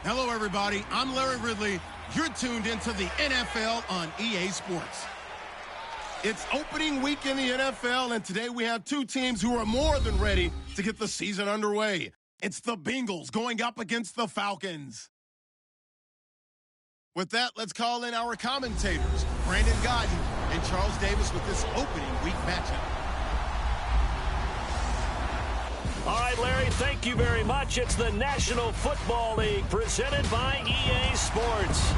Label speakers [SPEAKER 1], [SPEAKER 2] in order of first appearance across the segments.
[SPEAKER 1] Hello, everybody. I'm Larry Ridley. You're tuned into the NFL on EA Sports. It's opening week in the NFL, and today we have two teams who are more than ready to get the season underway. It's the Bengals going up against the Falcons. With that, let's call in our commentators, Brandon Godden and Charles Davis, with this opening week matchup.
[SPEAKER 2] All right, Larry, thank you very much. It's the National Football League presented by EA Sports.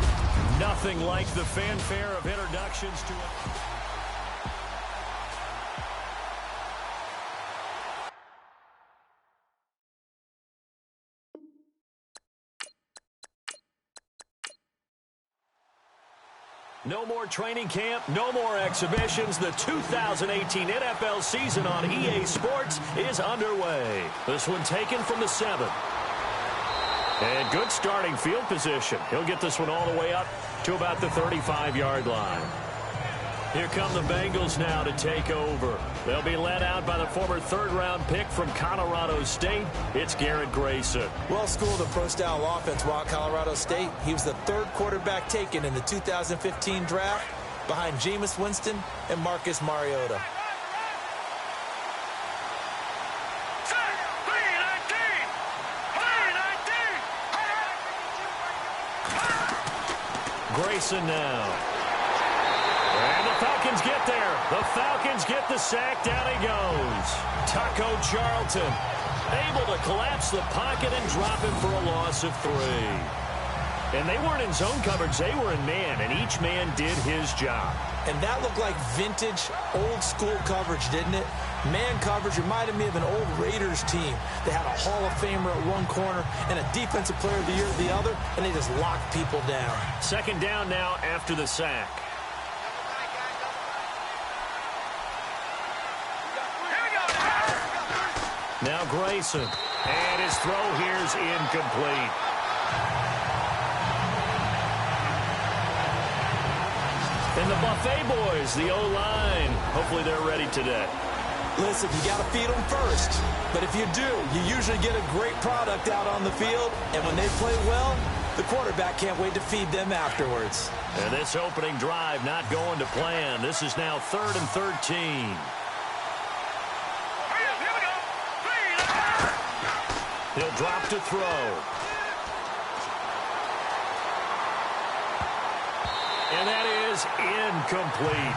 [SPEAKER 2] Nothing like the fanfare of introductions to it. No more training camp, no more exhibitions. The 2018 NFL season on EA Sports is underway. This one taken from the 7. And good starting field position. He'll get this one all the way up to about the 35-yard line. Here come the Bengals now to take over. They'll be led out by the former third-round pick from Colorado State. It's Garrett Grayson.
[SPEAKER 3] Well-schooled pro-style offense while at Colorado State. He was the third quarterback taken in the 2015 draft behind Jameis Winston and Marcus Mariota.
[SPEAKER 2] Grayson now. And the Falcons get there. The Falcons get the sack. Down he goes. Taco Charlton able to collapse the pocket and drop him for a loss of 3. And they weren't in zone coverage. They were in man, and each man did his job.
[SPEAKER 3] And that looked like vintage, old-school coverage, didn't it? Man coverage reminded me of an old Raiders team. They had a Hall of Famer at one corner and a Defensive Player of the Year at the other, and they just locked people down.
[SPEAKER 2] Second down now after the sack. Now Grayson, and his throw here's incomplete. And the Buffet boys, the O-line, hopefully they're ready today.
[SPEAKER 3] Listen, you got to feed them first. But if you do, you usually get a great product out on the field. And when they play well, the quarterback can't wait to feed them afterwards.
[SPEAKER 2] And this opening drive not going to plan. This is now 3rd and 13. He'll drop to throw. And that is incomplete.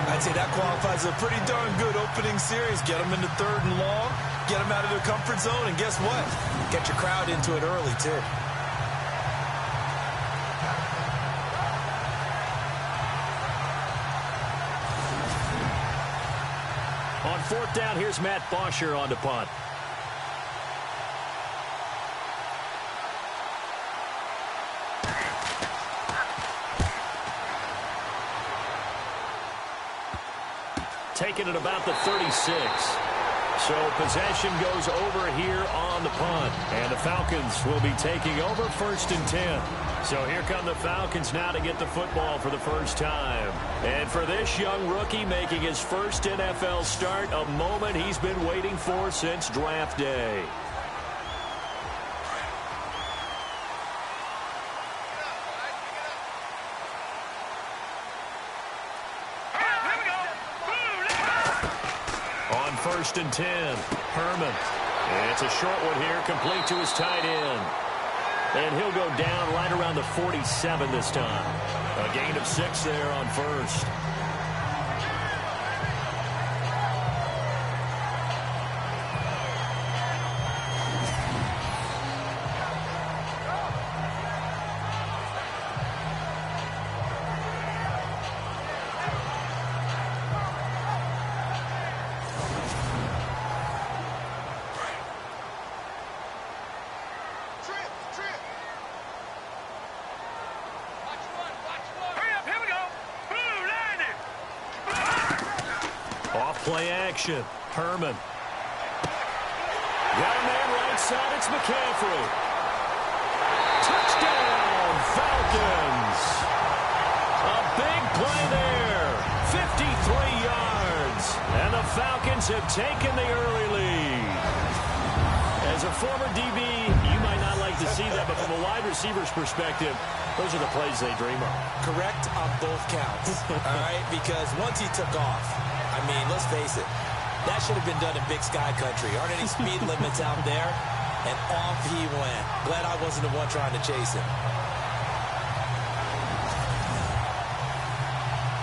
[SPEAKER 3] I'd say that qualifies as a pretty darn good opening series. Get them into 3rd and long, get them out of their comfort zone, and guess what? Get your crowd into it early, too.
[SPEAKER 2] On 4th down, here's Matt Bosher on to punt. Taking it about the 36. So possession goes over here on the punt. And the Falcons will be taking over 1st and 10. So here come the Falcons now to get the football for the first time. And for this young rookie making his first NFL start, a moment he's been waiting for since draft day. On 1st and 10, Herman. It's a short one here, complete to his tight end. And he'll go down right around the 47 this time. A gain of 6 there on first. Play action. Herman. Got a man right side. It's McCaffrey. Touchdown, Falcons. A big play there. 53 yards. And the Falcons have taken the early lead. As a former DB, you might not like to see that, but from a wide receiver's perspective, those are the plays they dream of.
[SPEAKER 3] Correct on both counts. All right, because once he took off, I mean, let's face it, that should have been done in Big Sky Country. Aren't any speed limits out there? And off he went. Glad I wasn't the one trying to chase him.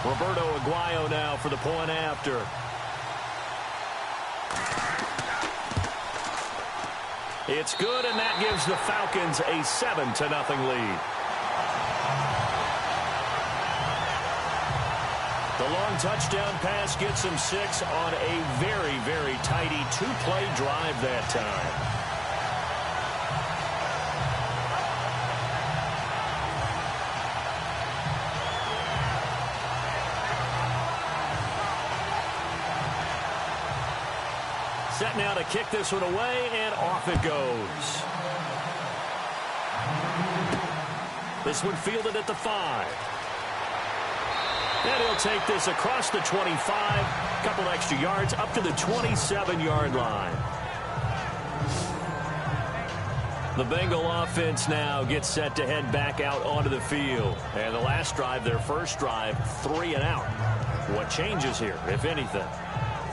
[SPEAKER 2] Roberto Aguayo now for the point after. It's good, and that gives the Falcons a 7-0 lead. The long touchdown pass gets him 6 on a very, very tidy two-play drive that time. Set now to kick this one away, and off it goes. This one fielded at the 5. And he'll take this across the 25, a couple extra yards, up to the 27-yard line. The Bengal offense now gets set to head back out onto the field. And the last drive, their first drive, 3 and out. What changes here, if anything?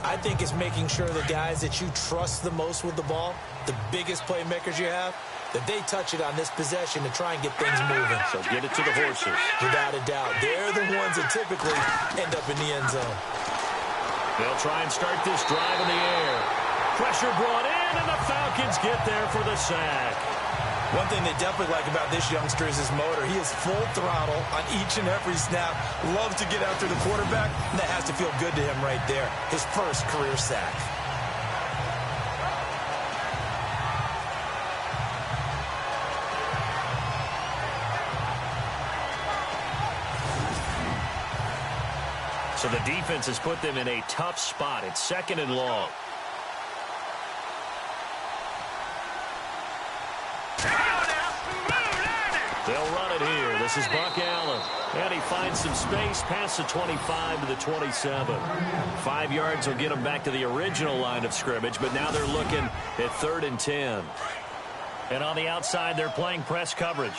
[SPEAKER 3] I think it's making sure the guys that you trust the most with the ball, the biggest playmakers you have, that they touch it on this possession to try and get things moving.
[SPEAKER 2] So get it to the horses.
[SPEAKER 3] Without a doubt. They're the ones that typically end up in the end zone.
[SPEAKER 2] They'll try and start this drive in the air. Pressure brought in, and the Falcons get there for the sack.
[SPEAKER 3] One thing they definitely like about this youngster is his motor. He is full throttle on each and every snap. Loves to get after the quarterback. And that has to feel good to him right there. His first career sack.
[SPEAKER 2] So the defense has put them in a tough spot. It's 2nd and long. They'll run it here. This is Buck Allen. And he finds some space past the 25 to the 27. 5 yards will get them back to the original line of scrimmage, but now they're looking at 3rd and 10. And on the outside, they're playing press coverage.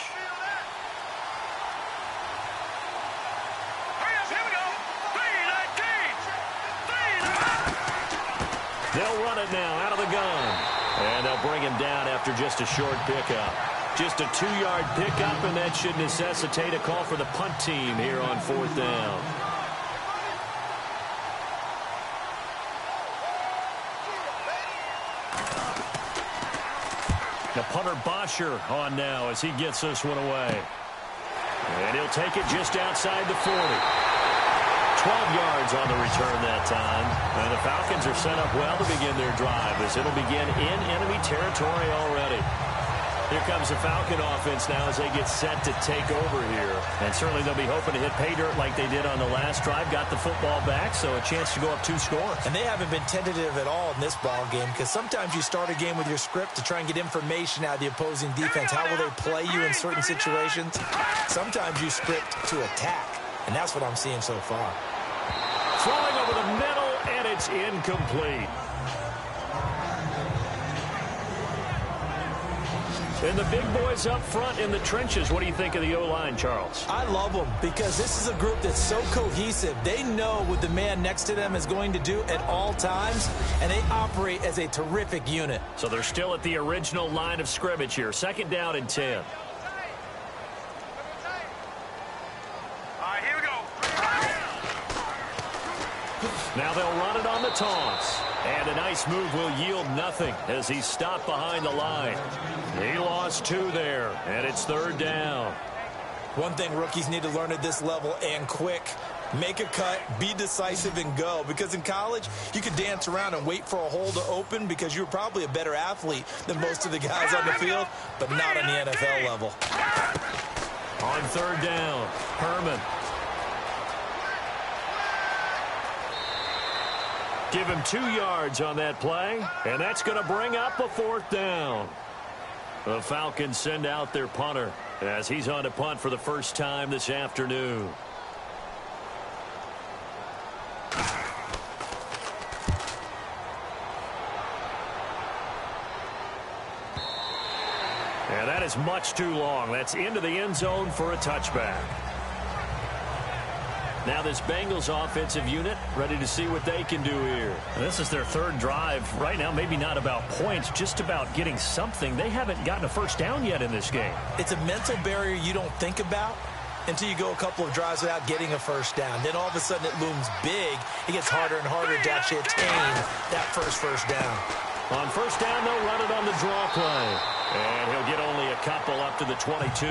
[SPEAKER 2] They'll run it now out of the gun. And they'll bring him down after just a short pickup. Just a 2-yard pickup, and that should necessitate a call for the punt team here on 4th down. The punter Bosher on now as he gets this one away. And he'll take it just outside the 40. 12 yards on the return that time. And the Falcons are set up well to begin their drive as it'll begin in enemy territory already. Here comes the Falcon offense now as they get set to take over here. And certainly they'll be hoping to hit pay dirt like they did on the last drive. Got the football back, so a chance to go up 2 scores.
[SPEAKER 3] And they haven't been tentative at all in this ball game because sometimes you start a game with your script to try and get information out of the opposing defense. How will they play you in certain situations? Sometimes you script to attack, and that's what I'm seeing so far.
[SPEAKER 2] Throwing over the middle, and it's incomplete. And the big boys up front in the trenches, what do you think of the O-line, Charles?
[SPEAKER 3] I love them because this is a group that's so cohesive. They know what the man next to them is going to do at all times, and they operate as a terrific unit.
[SPEAKER 2] So they're still at the original line of scrimmage here. 2nd down and 10. Now they'll run it on the toss. And a nice move will yield nothing as he's stopped behind the line. He lost 2 there, and it's 3rd down.
[SPEAKER 3] One thing rookies need to learn at this level, and quick. Make a cut, be decisive, and go. Because in college, you could dance around and wait for a hole to open because you're probably a better athlete than most of the guys on the field, but not on the NFL level.
[SPEAKER 2] On 3rd down, Herman. Give him 2 yards on that play, and that's going to bring up a 4th down. The Falcons send out their punter as he's on to punt for the first time this afternoon. And that is much too long. That's into the end zone for a touchback. Now this Bengals offensive unit ready to see what they can do here.
[SPEAKER 4] This is their 3rd drive. Right now, maybe not about points, just about getting something. They haven't gotten a first down yet in this game.
[SPEAKER 3] It's a mental barrier you don't think about until you go a couple of drives without getting a first down. Then all of a sudden it looms big. It gets harder and harder to actually attain that first down.
[SPEAKER 2] On 1st down, they'll run it on the draw play. And he'll get only a couple up to the 22.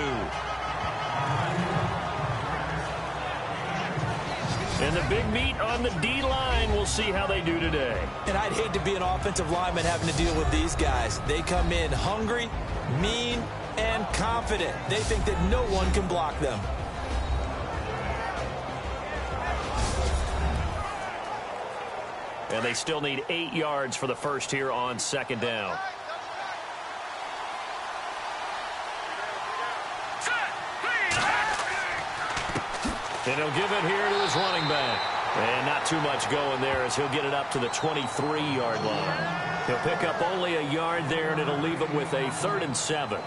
[SPEAKER 2] And the big meat on the D-line, we'll see how they do today.
[SPEAKER 3] And I'd hate to be an offensive lineman having to deal with these guys. They come in hungry, mean, and confident. They think that no one can block them.
[SPEAKER 2] And they still need 8 yards for the first here on 2nd down. And he'll give it here to his running back. And not too much going there as he'll get it up to the 23-yard line. He'll pick up only a yard there, and it'll leave him with a 3rd and 7.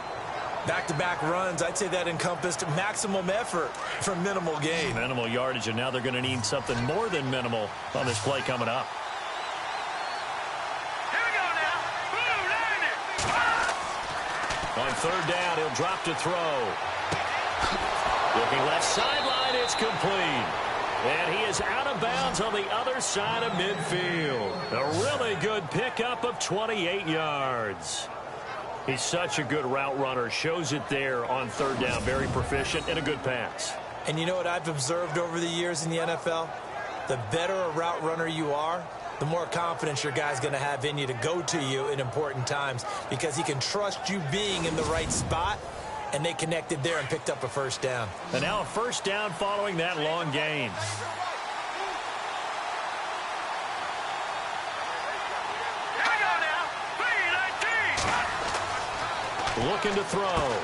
[SPEAKER 3] Back-to-back runs, I'd say that encompassed maximum effort for minimal gain.
[SPEAKER 4] Minimal yardage, and now they're going to need something more than minimal on this play coming up.
[SPEAKER 5] Here we go now.
[SPEAKER 2] On 3rd down, he'll drop to throw. Looking left sideline, it's complete. And he is out of bounds on the other side of midfield. A really good pickup of 28 yards. He's such a good route runner. Shows it there on 3rd down. Very proficient and a good pass.
[SPEAKER 3] And you know what I've observed over the years in the NFL? The better a route runner you are, the more confidence your guy's going to have in you to go to you in important times because he can trust you being in the right spot. And they connected there and picked up a 1st down.
[SPEAKER 2] And now a 1st down following that long gain.
[SPEAKER 5] Here we go now. 3-19.
[SPEAKER 2] Looking to throw.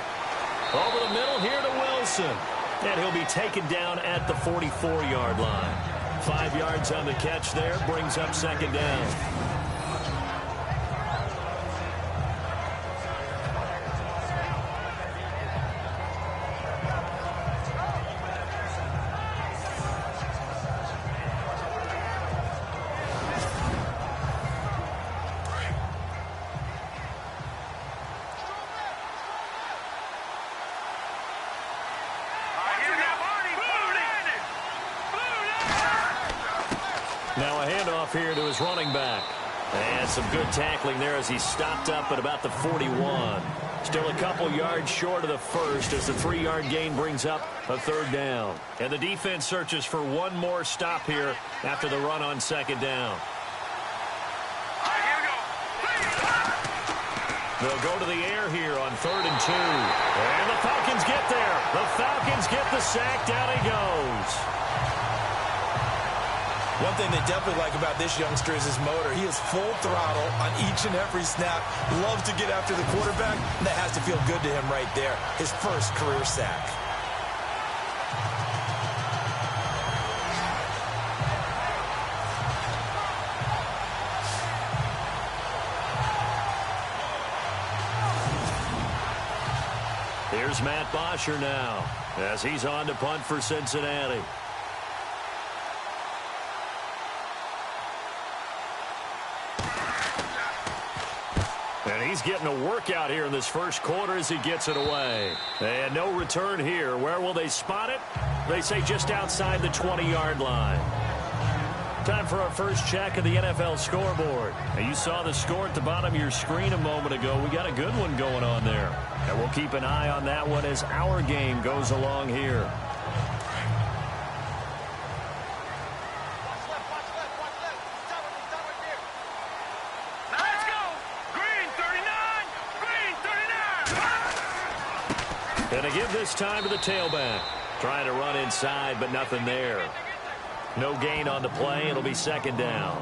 [SPEAKER 2] Over the middle here to Wilson. And he'll be taken down at the 44-yard line. 5 yards on the catch there. Brings up 2nd down. Now a handoff here to his running back. And some good tackling there as he stopped up at about the 41. Still a couple yards short of the first as the 3-yard gain brings up a 3rd down. And the defense searches for one more stop here after the run on 2nd down. They'll go to the air here on 3rd and 2. And the Falcons get there. The Falcons get the sack. Down he goes.
[SPEAKER 3] One thing they definitely like about this youngster is his motor. He is full throttle on each and every snap. Loves to get after the quarterback. And that has to feel good to him right there. His first career sack.
[SPEAKER 2] Here's Matt Bosher now as he's on to punt for Cincinnati. And he's getting a workout here in this first quarter as he gets it away. And no return here. Where will they spot it? They say just outside the 20-yard line. Time for our first check of the NFL scoreboard. And you saw the score at the bottom of your screen a moment ago. We got a good one going on there. And we'll keep an eye on that one as our game goes along here.
[SPEAKER 5] Let's go! Green 39! Green 39!
[SPEAKER 2] And to give this time to the tailback. Trying to run inside, but nothing there. No gain on the play. It'll be second down.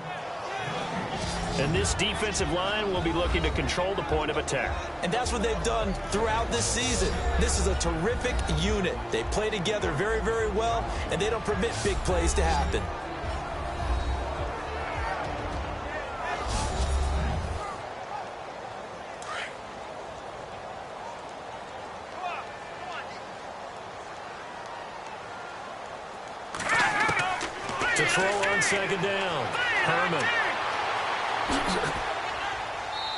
[SPEAKER 2] And this defensive line will be looking to control the point of attack.
[SPEAKER 3] And that's what they've done throughout this season. This is a terrific unit. They play together very, very well, and they don't permit big plays to happen.
[SPEAKER 2] To throw on second down, Herman.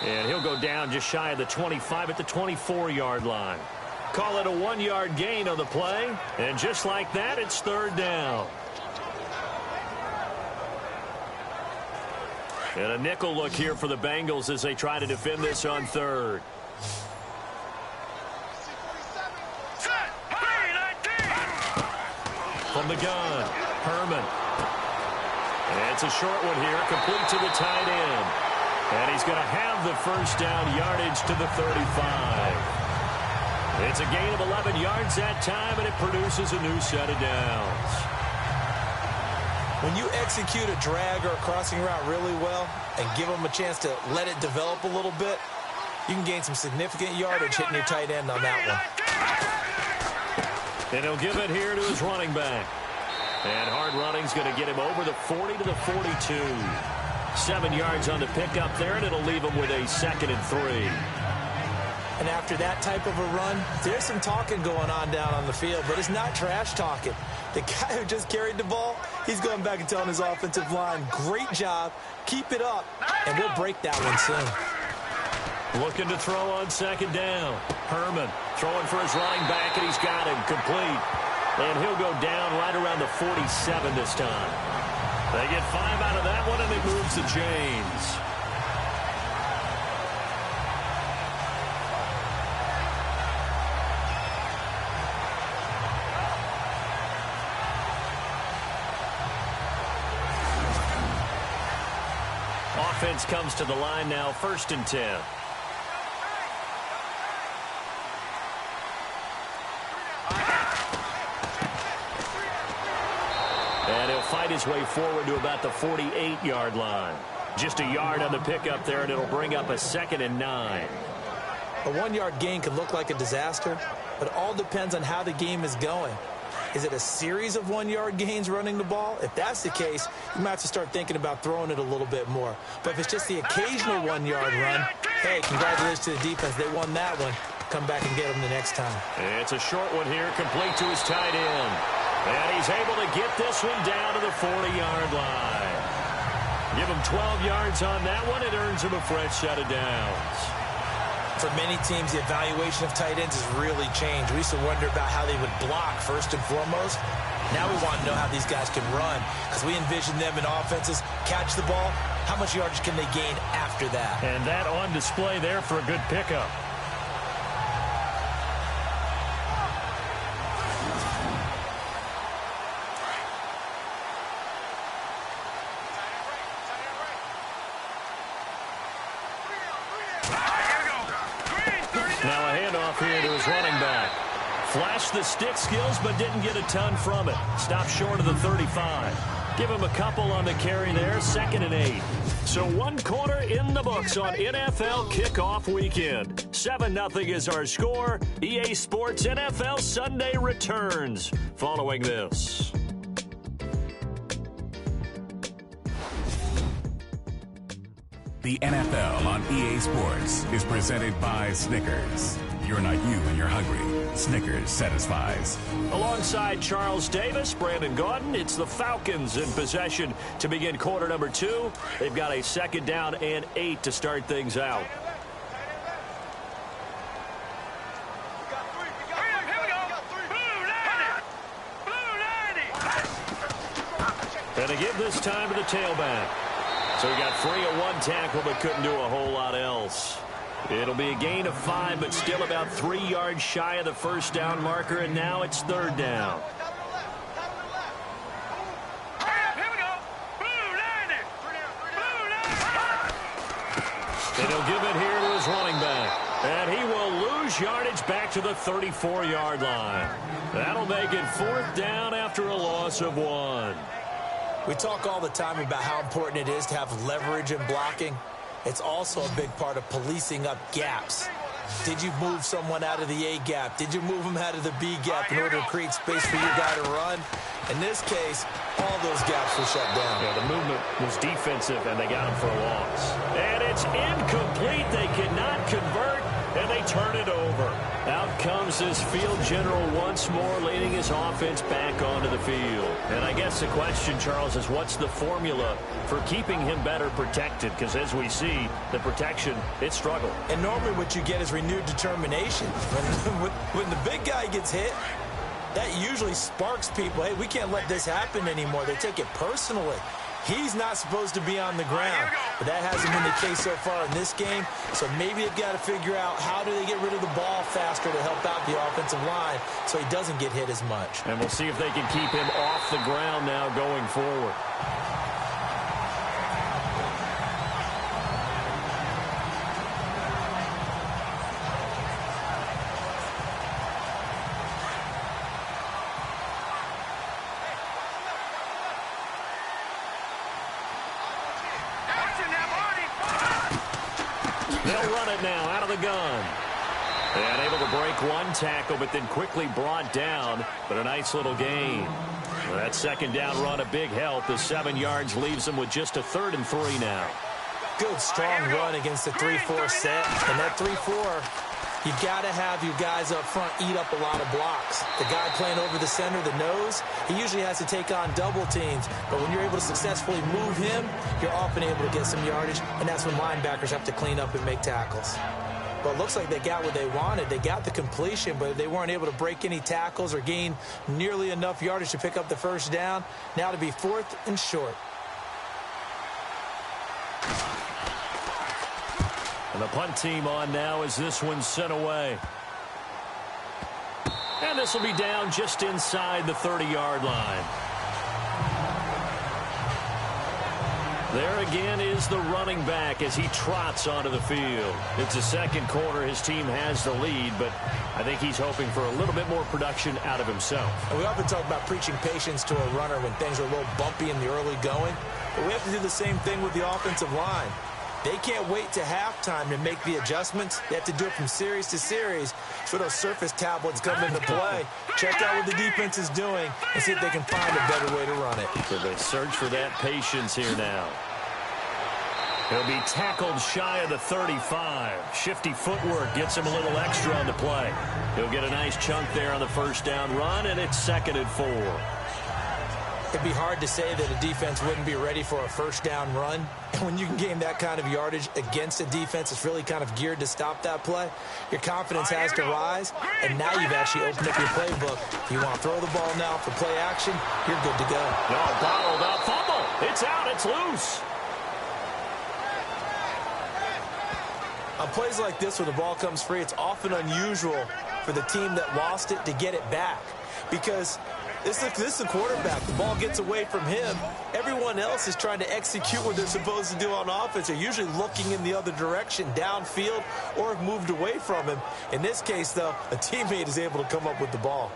[SPEAKER 2] And he'll go down just shy of the 25 at the 24-yard line. Call it a 1-yard gain on the play. And just like that, it's third down. And a nickel look here for the Bengals as they try to defend this on third. From the gun, Herman. And it's a short one here, complete to the tight end. And he's going to have the first down yardage to the 35. It's a gain of 11 yards that time, and it produces a new set of downs.
[SPEAKER 3] When you execute a drag or a crossing route really well and give them a chance to let it develop a little bit, you can gain some significant yardage hitting your tight end on that one.
[SPEAKER 2] And he'll give it here to his running back. And hard running's going to get him over the 40 to the 42. 7 yards on the pickup there, and it'll leave him with a 2nd and 3.
[SPEAKER 3] And after that type of a run, there's some talking going on down on the field, but it's not trash talking. The guy who just carried the ball, he's going back and telling his offensive line, great job, keep it up, and we'll break that one soon.
[SPEAKER 2] Looking to throw on second down. Herman throwing for his running back, and he's got him complete. And he'll go down right around the 47 this time. They get 5 out of that one, and it moves the chains. Offense comes to the line now, 1st and 10. And he'll fight his way forward to about the 48-yard line. Just a yard on the pickup there, and it'll bring up a 2nd and 9.
[SPEAKER 3] A 1-yard gain could look like a disaster, but it all depends on how the game is going. Is it a series of 1-yard gains running the ball? If that's the case, you might have to start thinking about throwing it a little bit more. But if it's just the occasional 1-yard run, hey, congratulations to the defense. They won that one. Come back and get them the next time.
[SPEAKER 2] It's a short one here, complete to his tight end. And he's able to get this one down to the 40-yard line. Give him 12 yards on that one. It earns him a fresh set of downs.
[SPEAKER 3] For many teams, the evaluation of tight ends has really changed. We used to wonder about how they would block first and foremost. Now we want to know how these guys can run, because we envision them in offenses, catch the ball, how much yardage can they gain after that?
[SPEAKER 2] And that on display there for a good pickup. Now a handoff here to his running back. Flashed the stick skills, but didn't get a ton from it. Stopped short of the 35. Give him a couple on the carry there, 2nd and 8. So 1 quarter in the books on NFL kickoff weekend. 7-0 is our score. EA Sports NFL Sunday returns following this.
[SPEAKER 6] The NFL on EA Sports is presented by Snickers. You're not you when you're hungry. Snickers satisfies.
[SPEAKER 2] Alongside Charles Davis, Brandon Gaudin, it's the Falcons in possession to begin quarter number 2. They've got a 2nd down and 8 to start things out. And they give this time to the tailback. So he got free of 1 tackle but couldn't do a whole lot else. It'll be a gain of 5, but still about 3 yards shy of the first down marker, and now it's 3rd down. And he'll give it here to his running back. And he will lose yardage back to the 34-yard line. That'll make it 4th down after a loss of 1.
[SPEAKER 3] We talk all the time about how important it is to have leverage in blocking. It's also a big part of policing up gaps. Did you move someone out of the A gap? Did you move them out of the B gap in order to create space for your guy to run? In this case, all those gaps were shut down.
[SPEAKER 2] Yeah, the movement was defensive, and they got him for a loss. And it's incomplete. They cannot convert, and they turn it over. Out comes this field general once more, leading his offense back onto the field. And I guess the question, Charles, is what's the formula for keeping him better protected? Because as we see, the protection, it struggled.
[SPEAKER 3] And normally what you get is renewed determination. When the big guy gets hit, that usually sparks people. Hey, we can't let this happen anymore. They take it personally. He's not supposed to be on the ground, but that hasn't been the case so far in this game. So maybe they've got to figure out how do they get rid of the ball faster to help out the offensive line so he doesn't get hit as much.
[SPEAKER 2] And we'll see if they can keep him off the ground now going forward. They'll run it now out of the gun. And able to break 1 tackle, but then quickly brought down. But a nice little gain. That 2nd down run, a big help. The 7 yards leaves them with just a 3rd and 3 now.
[SPEAKER 3] Good, strong run against the 3-4 set. And that 3-4, you got to have your guys up front eat up a lot of blocks. The guy playing over the center, the nose, he usually has to take on double teams. But when you're able to successfully move him, you're often able to get some yardage, and that's when linebackers have to clean up and make tackles. Well, it looks like they got what they wanted. They got the completion, but they weren't able to break any tackles or gain nearly enough yardage to pick up the 1st down. Now to be 4th and short.
[SPEAKER 2] And the punt team on now as this one's sent away. And this will be down just inside the 30-yard line. There again is the running back as he trots onto the field. It's the 2nd quarter. His team has the lead, but I think he's hoping for a little bit more production out of himself.
[SPEAKER 3] And we often talk about preaching patience to a runner when things are a little bumpy in the early going, but we have to do the same thing with the offensive line. They can't wait to halftime to make the adjustments. They have to do it from series to series. So those surface tablets come into play. Check out what the defense is doing and see if they can find a better way to run it.
[SPEAKER 2] So they search for that patience here now. He'll be tackled shy of the 35. Shifty footwork gets him a little extra on the play. He'll get a nice chunk there on the 1st down run, and it's 2nd and 4.
[SPEAKER 3] It'd be hard to say that a defense wouldn't be ready for a 1st down run. And when you can gain that kind of yardage against a defense that's really kind of geared to stop that play, your confidence has to rise, and now you've actually opened up your playbook. If you want to throw the ball now for play action, you're good to go.
[SPEAKER 2] No, bottled up, fumble. It's out, it's loose.
[SPEAKER 3] On plays like this where the ball comes free, it's often unusual for the team that lost it to get it back because this is the quarterback. The ball gets away from him. Everyone else is trying to execute what they're supposed to do on offense. They're usually looking in the other direction, downfield, or have moved away from him. In this case, though, a teammate is able to come up with the ball.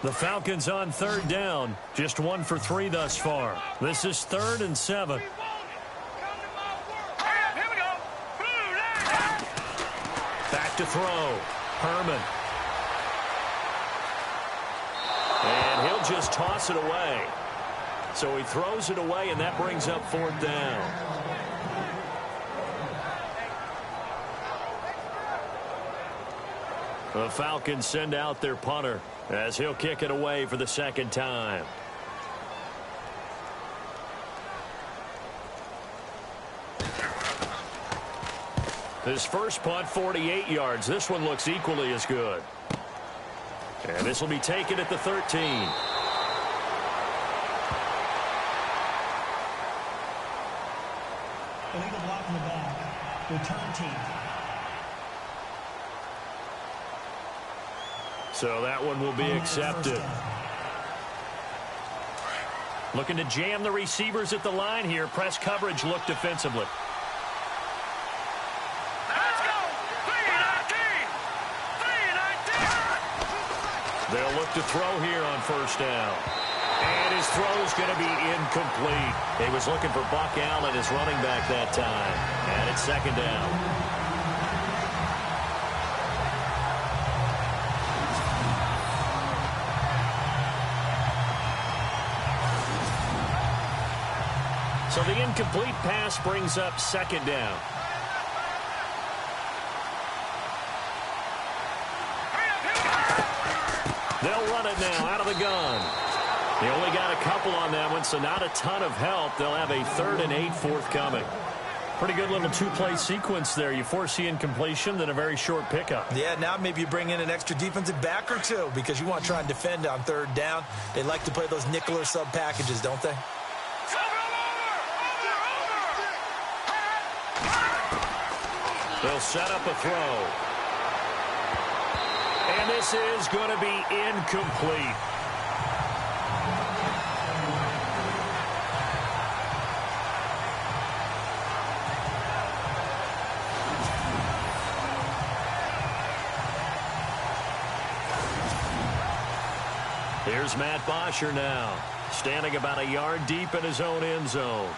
[SPEAKER 2] The Falcons on 3rd down. Just 1 for 3 thus far. This is 3rd and 7. Back to throw. Herman. he'll just toss it away. So he throws it away, and that brings up 4th down. The Falcons send out their punter as he'll kick it away for the 2nd time. His first punt, 48 yards. This one looks equally as good. And this will be taken at the 13.
[SPEAKER 7] Illegal block in the back. Return team.
[SPEAKER 2] So that one will be accepted. Looking to jam the receivers at the line here. Press coverage look defensively.
[SPEAKER 5] Let's go. 3-19. 3-19.
[SPEAKER 2] They'll look to throw here on 1st down. And his throw's going to be incomplete. He was looking for Buck Allen, his running back that time. And it's 2nd down. So the incomplete pass brings up 2nd down. They'll run it now out of the gun. They only got a couple on that one, so not a ton of help. They'll have a 3rd and 8 forthcoming. Pretty good little 2-play sequence there. You force the incompletion, then a very short pickup.
[SPEAKER 3] Yeah, now maybe you bring in an extra defensive back or two because you want to try and defend on 3rd down. They like to play those nickel or sub packages, don't they?
[SPEAKER 2] They'll set up a throw. And this is going to be incomplete. Here's Matt Bosher now, standing about a yard deep in his own end zone.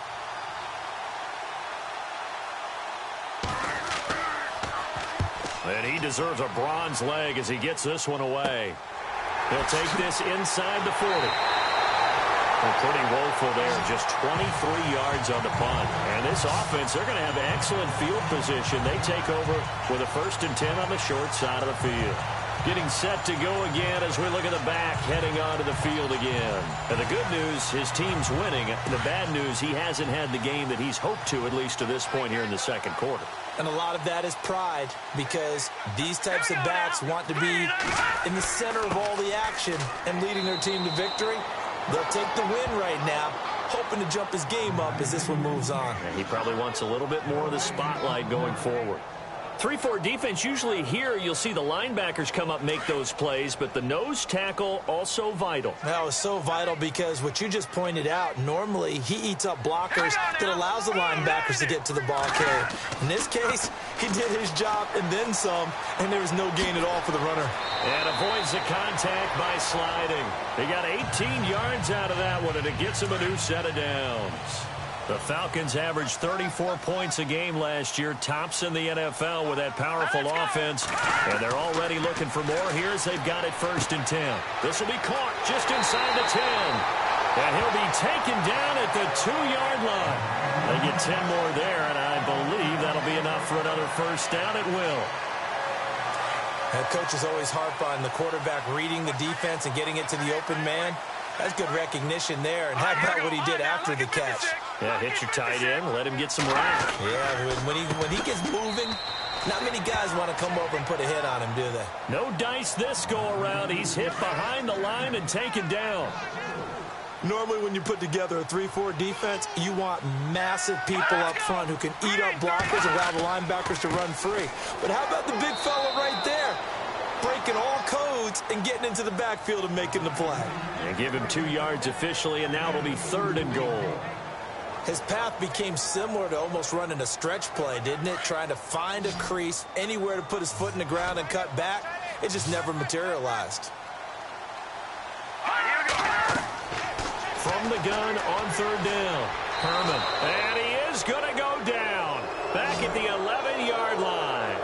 [SPEAKER 2] And he deserves a bronze leg as he gets this one away. He'll take this inside the 40. Well, pretty woeful there, just 23 yards on the punt. And this offense, they're going to have excellent field position. They take over with a 1st and 10 on the short side of the field. Getting set to go again as we look at the back, heading onto the field again. And the good news, his team's winning. The bad news, he hasn't had the game that he's hoped to, at least to this point here in the 2nd quarter.
[SPEAKER 3] And a lot of that is pride because these types of backs want to be in the center of all the action and leading their team to victory. They'll take the win right now, hoping to jump his game up as this one moves on.
[SPEAKER 2] And he probably wants a little bit more of the spotlight going forward. 3-4 defense, usually here you'll see the linebackers come up, make those plays, but the nose tackle also vital.
[SPEAKER 3] That was so vital because what you just pointed out, normally he eats up blockers that allows the linebackers to get to the ball carrier. In this case, he did his job and then some, and there was no gain at all for the runner.
[SPEAKER 2] And avoids the contact by sliding. He got 18 yards out of that one, and it gets him a new set of downs. The Falcons averaged 34 points a game last year, tops in the NFL with that powerful offense. And they're already looking for more here as they've got it 1st and 10. This will be caught just inside the 10. And he'll be taken down at the 2-yard line. They get 10 more there, and I believe that'll be enough for another 1st down. It will.
[SPEAKER 3] Head coaches always harp on the quarterback reading the defense and getting it to the open man. That's good recognition there. And how about what he did after the catch?
[SPEAKER 2] Yeah, hit your tight end, let him get some run.
[SPEAKER 3] Yeah, when he gets moving, not many guys want to come over and put a hit on him, do they?
[SPEAKER 2] No dice this go around. He's hit behind the line and taken down.
[SPEAKER 3] Normally when you put together a 3-4 defense, you want massive people up front who can eat up blockers and allow the linebackers to run free. But how about the big fella right there? Breaking all codes and getting into the backfield and making the play.
[SPEAKER 2] And give him 2 yards officially, and now it'll be 3rd and goal.
[SPEAKER 3] His path became similar to almost running a stretch play, didn't it? Trying to find a crease, anywhere to put his foot in the ground and cut back. It just never materialized.
[SPEAKER 2] From the gun on 3rd down, Herman. And he is going to go down. Back at the 11-yard line.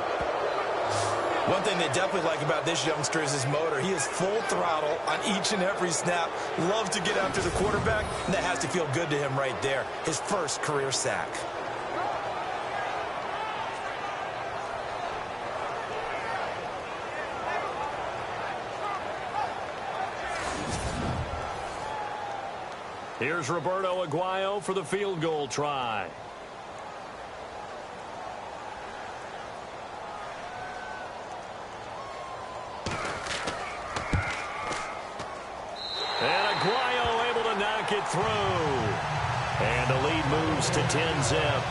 [SPEAKER 3] One thing they definitely like about this youngster is his motor. He is full throttle on each and every snap. Loves to get after the quarterback, and that has to feel good to him right there. His first career sack.
[SPEAKER 2] Here's Roberto Aguayo for the field goal try. And Aguayo able to knock it through. And the lead moves to 10-zip.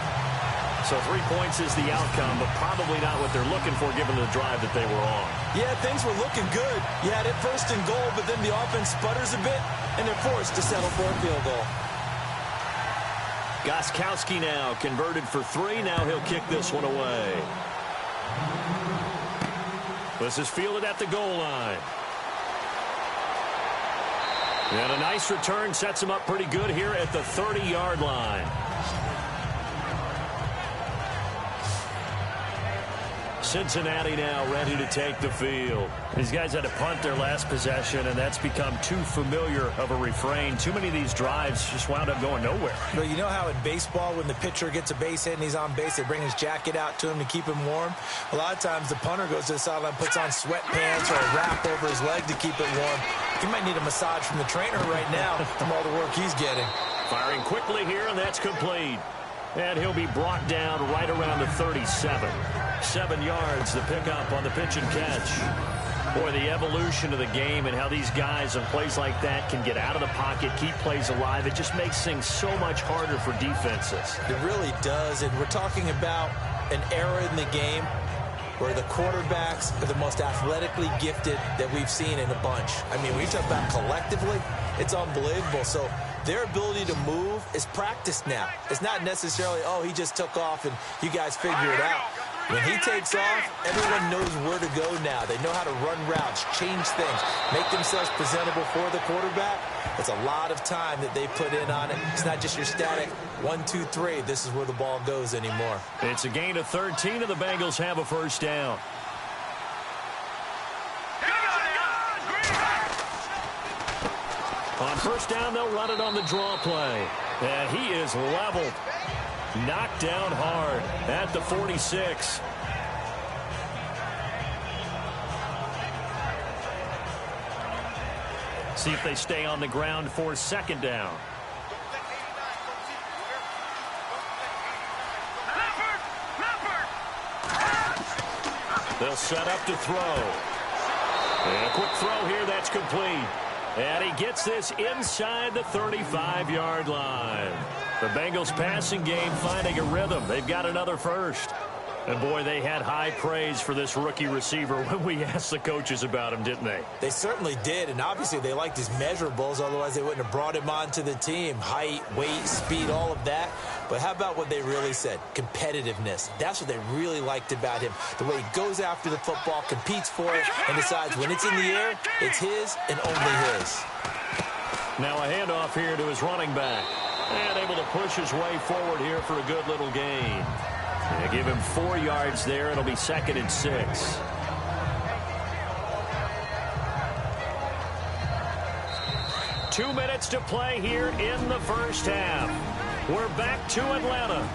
[SPEAKER 2] So 3 points is the outcome, but probably not what they're looking for given the drive that they were on.
[SPEAKER 3] Yeah, things were looking good. You had it first and goal, but then the offense sputters a bit, and they're forced to settle for a field goal.
[SPEAKER 2] Gostkowski now converted for 3. Now he'll kick this one away. This is fielded at the goal line. And a nice return sets him up pretty good here at the 30-yard line. Cincinnati now ready to take the field. These guys had to punt their last possession, and that's become too familiar of a refrain. Too many of these drives just wound up going nowhere.
[SPEAKER 3] But you know how in baseball, when the pitcher gets a base hit and he's on base, they bring his jacket out to him to keep him warm? A lot of times the punter goes to the sideline, puts on sweatpants or a wrap over his leg to keep it warm. He might need a massage from the trainer right now from all the work he's getting.
[SPEAKER 2] Firing quickly here, and that's complete. And he'll be brought down right around the 37. 7 yards, the pickup on the pitch and catch. Boy, the evolution of the game and how these guys on plays like that can get out of the pocket, keep plays alive, it just makes things so much harder for defenses.
[SPEAKER 3] It really does, and we're talking about an era in the game where the quarterbacks are the most athletically gifted that we've seen in a bunch. I mean, when you talk about collectively, it's unbelievable. So their ability to move is practiced now. It's not necessarily, oh, he just took off and you guys figure it out. When he takes off, everyone knows where to go now. They know how to run routes, change things, make themselves presentable for the quarterback. It's a lot of time that they put in on it. It's not just your static 1, 2, 3. This is where the ball goes anymore.
[SPEAKER 2] It's a gain of 13, and the Bengals have a first down. On first down, they'll run it on the draw play. And he is leveled. Knocked down hard at the 46. See if they stay on the ground for second down. They'll set up to throw. And a quick throw here, that's complete. And he gets this inside the 35-yard line. The Bengals passing game finding a rhythm. They've got another first. And, boy, they had high praise for this rookie receiver when we asked the coaches about him, didn't they?
[SPEAKER 3] They certainly did, and obviously they liked his measurables, otherwise they wouldn't have brought him onto the team. Height, weight, speed, all of that. But how about what they really said? Competitiveness. That's what they really liked about him. The way he goes after the football, competes for it, and decides when it's in the air, it's his and only his.
[SPEAKER 2] Now a handoff here to his running back. And able to push his way forward here for a good little gain. They give him 4 yards there. It'll be 2nd and 6. Two minutes to play here in the first half. We're back to Atlanta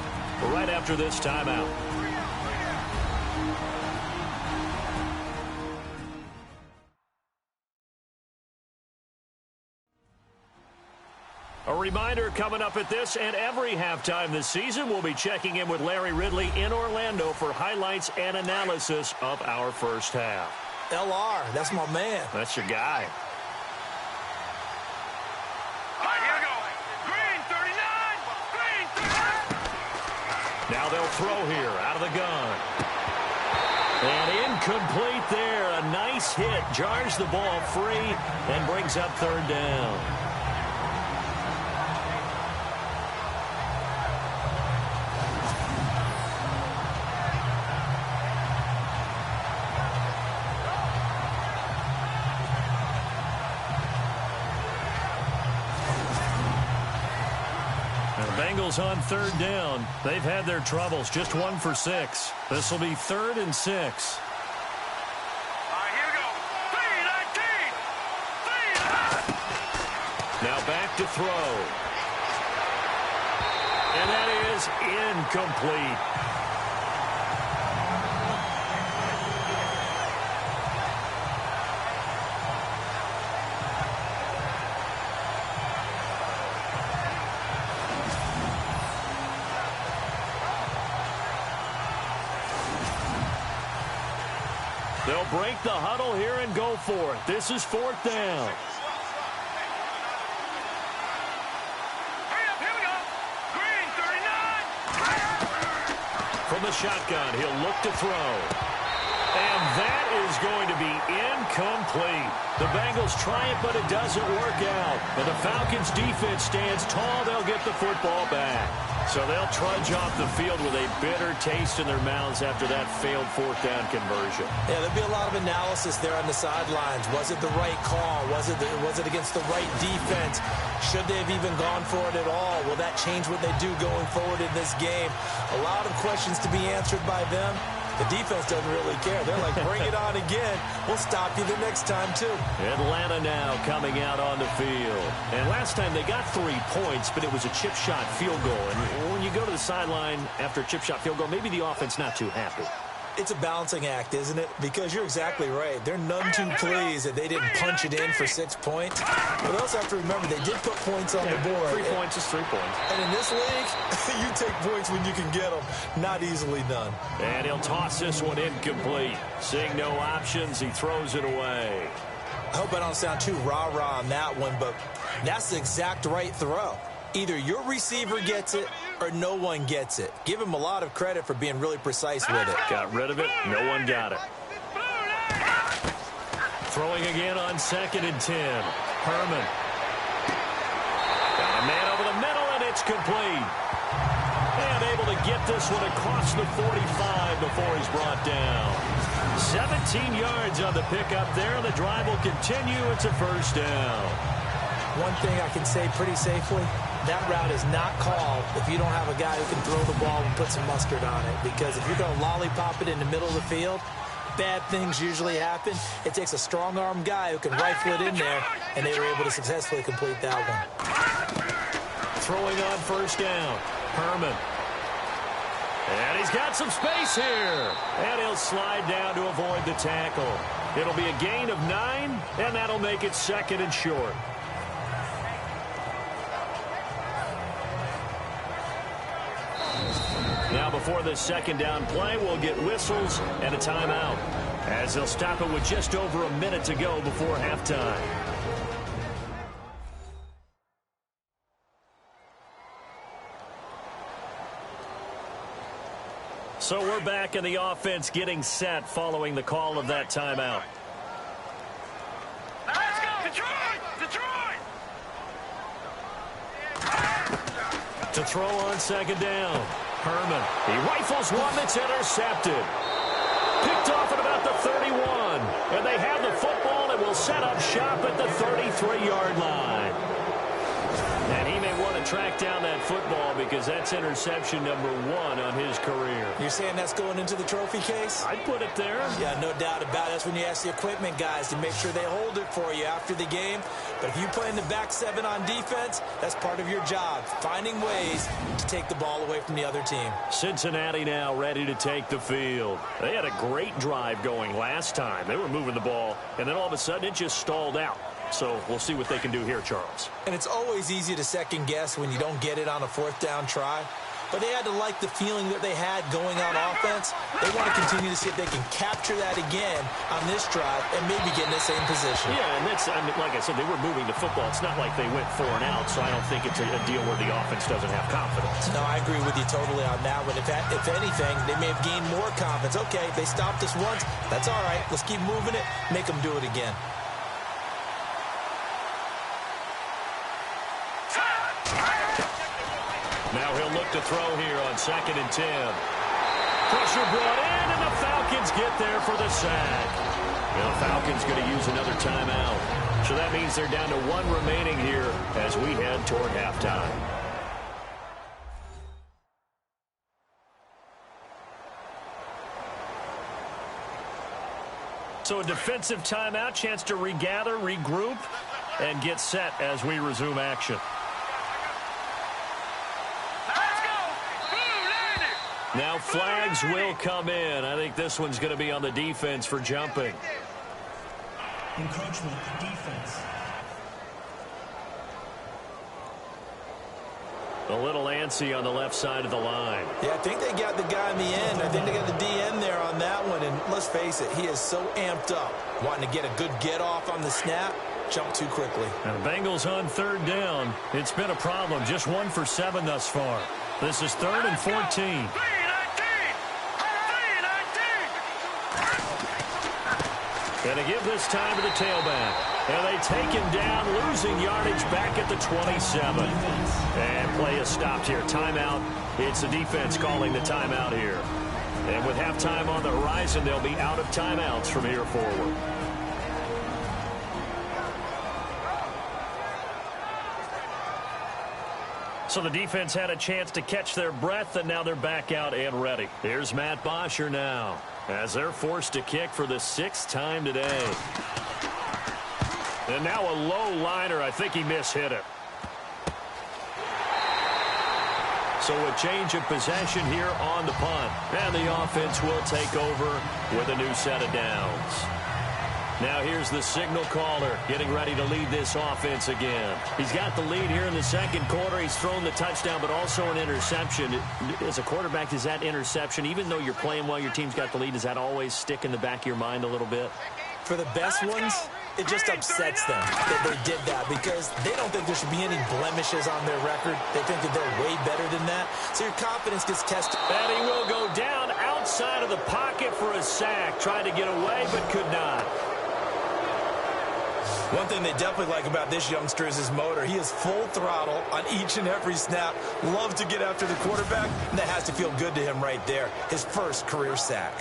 [SPEAKER 2] right after this timeout. A reminder coming up at this and every halftime this season, we'll be checking in with Larry Ridley in Orlando for highlights and analysis of our first half.
[SPEAKER 3] LR, that's my man.
[SPEAKER 2] That's your guy.
[SPEAKER 5] All right, here we go. Green 39. Green 39.
[SPEAKER 2] Now they'll throw here out of the gun. And incomplete there. A nice hit. Jars the ball free and brings up 3rd down. Bengals on 3rd down. They've had their troubles. Just 1 for 6. This will be 3rd and 6. to throw. And that is incomplete. They'll break the huddle here and go for it. This is 4th down.
[SPEAKER 5] Hurry up, here we go. Green, 39.
[SPEAKER 2] From the shotgun, he'll look to throw. And that is going to be incomplete. The Bengals try it, but it doesn't work out. And the Falcons' defense stands tall. They'll get the football back. So they'll trudge off the field with a bitter taste in their mouths after that failed 4th down conversion.
[SPEAKER 3] Yeah, there'll be a lot of analysis there on the sidelines. Was it the right call? Was it against the right defense? Should they have even gone for it at all? Will that change what they do going forward in this game? A lot of questions to be answered by them. The defense doesn't really care. They're like, bring it on again. We'll stop you the next time, too.
[SPEAKER 2] Atlanta now coming out on the field. And last time they got 3 points, but it was a chip shot field goal. And when you go to the sideline after a chip shot field goal, maybe the offense not too happy.
[SPEAKER 3] It's a balancing act, isn't it? Because you're exactly right. They're none too pleased that they didn't punch it in for 6 points. But they also have to remember they did put points on the board.
[SPEAKER 2] 3 points is 3 points.
[SPEAKER 3] And in this league, you take points when you can get them. Not easily done.
[SPEAKER 2] And he'll toss this one incomplete. Seeing no options, he throws it away.
[SPEAKER 3] I hope I don't sound too rah-rah on that one, but that's the exact right throw. Either your receiver gets it or no one gets it. Give him a lot of credit for being really precise with it.
[SPEAKER 2] Got rid of it. No one got it. Throwing again on 2nd and 10. Herman. Got a man over the middle, and it's complete. And able to get this one across the 45 before he's brought down. 17 yards on the pickup there. The drive will continue. It's a 1st down.
[SPEAKER 3] One thing I can say pretty safely, that route is not called if you don't have a guy who can throw the ball and put some mustard on it. Because if you're going to lollipop it in the middle of the field, bad things usually happen. It takes a strong-arm guy who can rifle it in there, and they were able to successfully complete that one.
[SPEAKER 2] Throwing on 1st down. Herman. And he's got some space here. And he'll slide down to avoid the tackle. It'll be a gain of 9, and that'll make it 2nd and short. Now before this 2nd down play, we'll get whistles and a timeout, as they'll stop it with just over a minute to go before halftime. So we're back in the offense getting set following the call of that timeout.
[SPEAKER 5] Let's go, Detroit! Detroit!
[SPEAKER 2] To throw on 2nd down. Herman. He rifles one that's intercepted. Picked off at about the 31. And they have the football and will set up shop at the 33-yard line. And he may want to track down that football because that's interception number 1 on his career.
[SPEAKER 3] You're saying that's going into the trophy case?
[SPEAKER 2] I'd put it there.
[SPEAKER 3] Yeah, no doubt about it. That's when you ask the equipment guys to make sure they hold it for you after the game. But if you play in the back 7 on defense, that's part of your job, finding ways to take the ball away from the other team.
[SPEAKER 2] Cincinnati now ready to take the field. They had a great drive going last time. They were moving the ball, and then all of a sudden it just stalled out. So we'll see what they can do here, Charles.
[SPEAKER 3] And it's always easy to second guess when you don't get it on a 4th down try. But they had to like the feeling that they had going on offense. They want to continue to see if they can capture that again on this drive and maybe get in the same position.
[SPEAKER 2] Yeah, and that's, I mean, like I said, they were moving the football. It's not like they went 4 and out, so I don't think it's a deal where the offense doesn't have confidence.
[SPEAKER 3] No, I agree with you totally on that one. If anything, they may have gained more confidence. Okay, they stopped us once. That's all right. Let's keep moving it. Make them do it again.
[SPEAKER 2] Now he'll look to throw here on 2nd and 10. Pressure brought in, and the Falcons get there for the sack. Well, the Falcons going to use another timeout. So that means they're down to 1 remaining here as we head toward halftime. So a defensive timeout, chance to regather, regroup.
[SPEAKER 4] and get set as we resume action. Now flags will come in. I think this one's going to be on the defense for jumping.
[SPEAKER 7] Encroachment, defense.
[SPEAKER 4] A little antsy on the left side of the line.
[SPEAKER 3] Yeah, I think they got the guy in the end. I think they got the DN there on that one. And let's face it, he is so amped up, wanting to get a good get-off on the snap, jump too quickly.
[SPEAKER 4] Now the Bengals on third down. It's been a problem. Just 1 for 7 thus far. This is 3rd and 14. And to give this time to the tailback. And they take him down, losing yardage back at the 27. And play is stopped here. Timeout. It's the defense calling the timeout here. And with halftime on the horizon, they'll be out of timeouts from here forward. So the defense had a chance to catch their breath, and now they're back out and ready. Here's Matt Bosher now, as they're forced to kick for the 6th time today. And now a low liner. I think he mishit it. So a change of possession here on the punt. And the offense will take over with a new set of downs. Now here's the signal caller getting ready to lead this offense again. He's got the lead here in the second quarter. He's thrown the touchdown, but also an interception. As a quarterback, is that interception, even though you're playing well, your team's got the lead, does that always stick in the back of your mind a little bit?
[SPEAKER 3] For the best ones, it just upsets them that they did that because they don't think there should be any blemishes on their record. They think that they're way better than that. So your confidence gets tested.
[SPEAKER 4] And he will go down outside of the pocket for a sack. Tried to get away, but could not.
[SPEAKER 3] One thing they definitely like about this youngster is his motor. He is full throttle on each and every snap. Loves to get after the quarterback, and that has to feel good to him right there. His first career sack.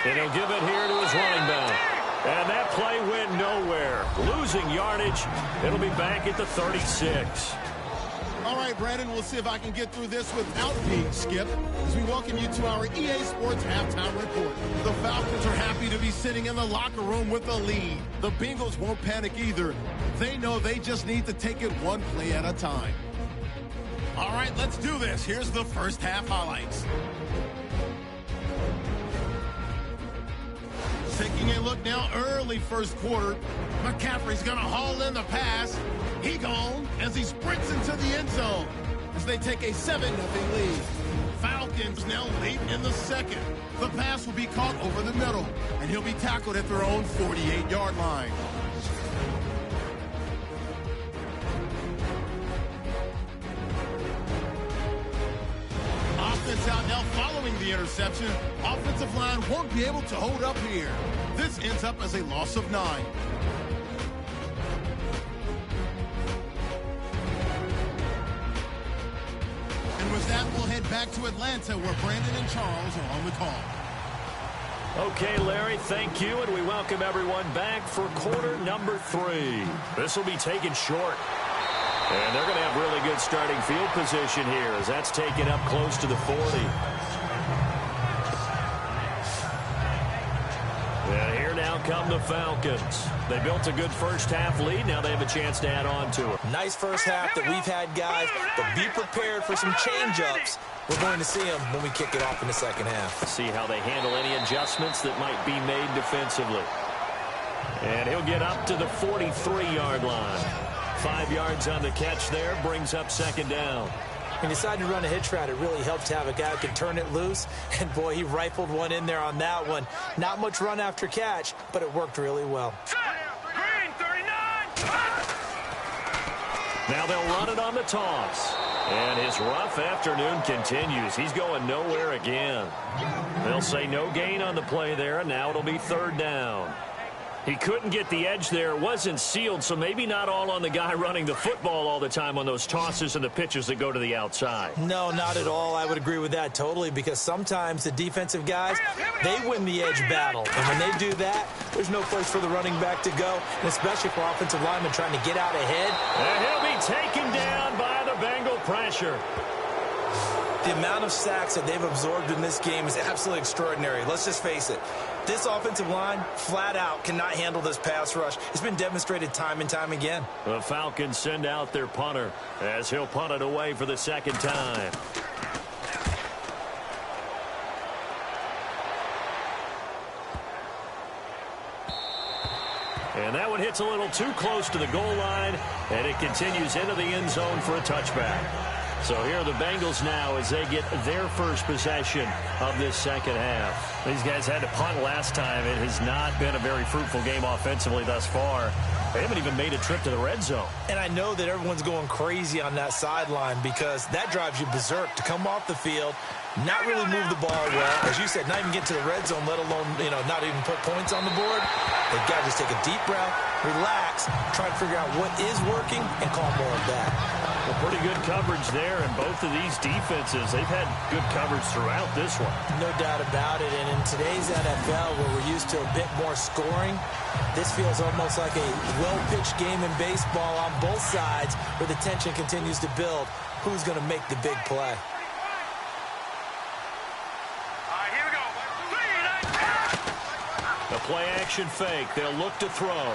[SPEAKER 4] And he'll give it here to his running back. And that play went nowhere. Losing yardage. It'll be back at the 36.
[SPEAKER 1] All right, Brandon, we'll see if I can get through this without being skipped as we welcome you to our EA Sports Halftime Report. The Falcons are happy to be sitting in the locker room with a lead. The Bengals won't panic either. They know they just need to take it one play at a time. All right, let's do this. Here's the first half highlights. Taking a look now, early first quarter. McCaffrey's going to haul in the pass. He gone as he sprints into the end zone as they take a 7-0 lead. Falcons now late in the second. The pass will be caught over the middle, and he'll be tackled at their own 48-yard line. Offense out now following the interception. Offensive line won't be able to hold up here. This ends up as a loss of 9. And with that, we'll head back to Atlanta where Brandon and Charles are on the call.
[SPEAKER 4] Okay, Larry, thank you, and we welcome everyone back for quarter number 3. This will be taken short. And they're going to have really good starting field position here as that's taken up close to the 40. And here now come the Falcons. They built a good first half lead. Now they have a chance to add on to it.
[SPEAKER 3] Nice first half that we've had, guys, but be prepared for some change-ups. We're going to see them when we kick it off in the second half.
[SPEAKER 4] See how they handle any adjustments that might be made defensively. And he'll get up to the 43-yard line. 5 yards on the catch there, brings up second down.
[SPEAKER 3] When you decide to run a hitch route, it really helps to have a guy who can turn it loose. And, boy, he rifled one in there on that one. Not much run after catch, but it worked really well.
[SPEAKER 5] Green 39.
[SPEAKER 4] Now they'll run it on the toss. And his rough afternoon continues. He's going nowhere again. They'll say no gain on the play there, and now it'll be third down.
[SPEAKER 2] He couldn't get the edge there. It wasn't sealed, so maybe not all on the guy running the football all the time on those tosses and the pitches that go to the outside.
[SPEAKER 3] No, not at all. I would agree with that totally, because sometimes the defensive guys, they win the edge battle. And when they do that, there's no place for the running back to go, and especially for offensive linemen trying to get out ahead.
[SPEAKER 2] And he'll be taken down by the Bengal pressure.
[SPEAKER 3] The amount of sacks that they've absorbed in this game is absolutely extraordinary. Let's just face it. This offensive line, flat out, cannot handle this pass rush. It's been demonstrated time and time again.
[SPEAKER 2] The Falcons send out their punter as he'll punt it away for the second time. And that one hits a little too close to the goal line, and it continues into the end zone for a touchback. So here are the Bengals now as they get their first possession of this second half. These guys had to punt last time. It has not been a very fruitful game offensively thus far. They haven't even made a trip to the red zone.
[SPEAKER 3] And I know that everyone's going crazy on that sideline because that drives you berserk to come off the field, not really move the ball well. As you said, not even get to the red zone, let alone, not even put points on the board. They've got to just take a deep breath, relax, try to figure out what is working, and call more of that.
[SPEAKER 2] Well, pretty good coverage there, and both of these defenses, they've had good coverage throughout this one.
[SPEAKER 3] No doubt about it, and in today's NFL, where we're used to a bit more scoring, this feels almost like a well-pitched game in baseball on both sides where the tension continues to build. Who's going to make the big play?
[SPEAKER 5] Here we go.
[SPEAKER 2] The play-action fake. They'll look to throw.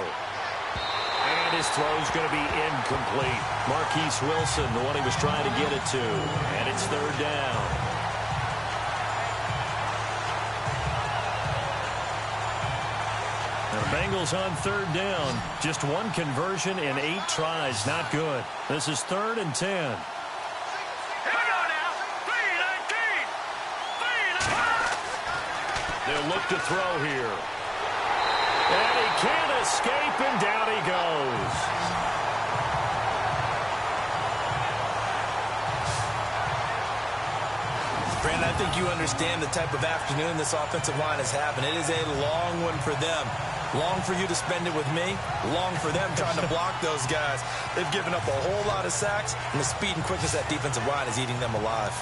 [SPEAKER 2] And his throw's going to be incomplete. Marquise Wilson, the one he was trying to get it to. And it's third down. The Bengals on third down. Just one conversion in 8 tries. Not good. This is 3rd and 10.
[SPEAKER 5] Here we go now. 3-19.
[SPEAKER 2] They'll look to throw here. And he can't escape, and down he goes.
[SPEAKER 3] Brandon, I think you understand the type of afternoon this offensive line is having. It is a long one for them. Long for you to spend it with me. Long for them trying to block those guys. They've given up a whole lot of sacks, and the speed and quickness of that defensive line is eating them alive.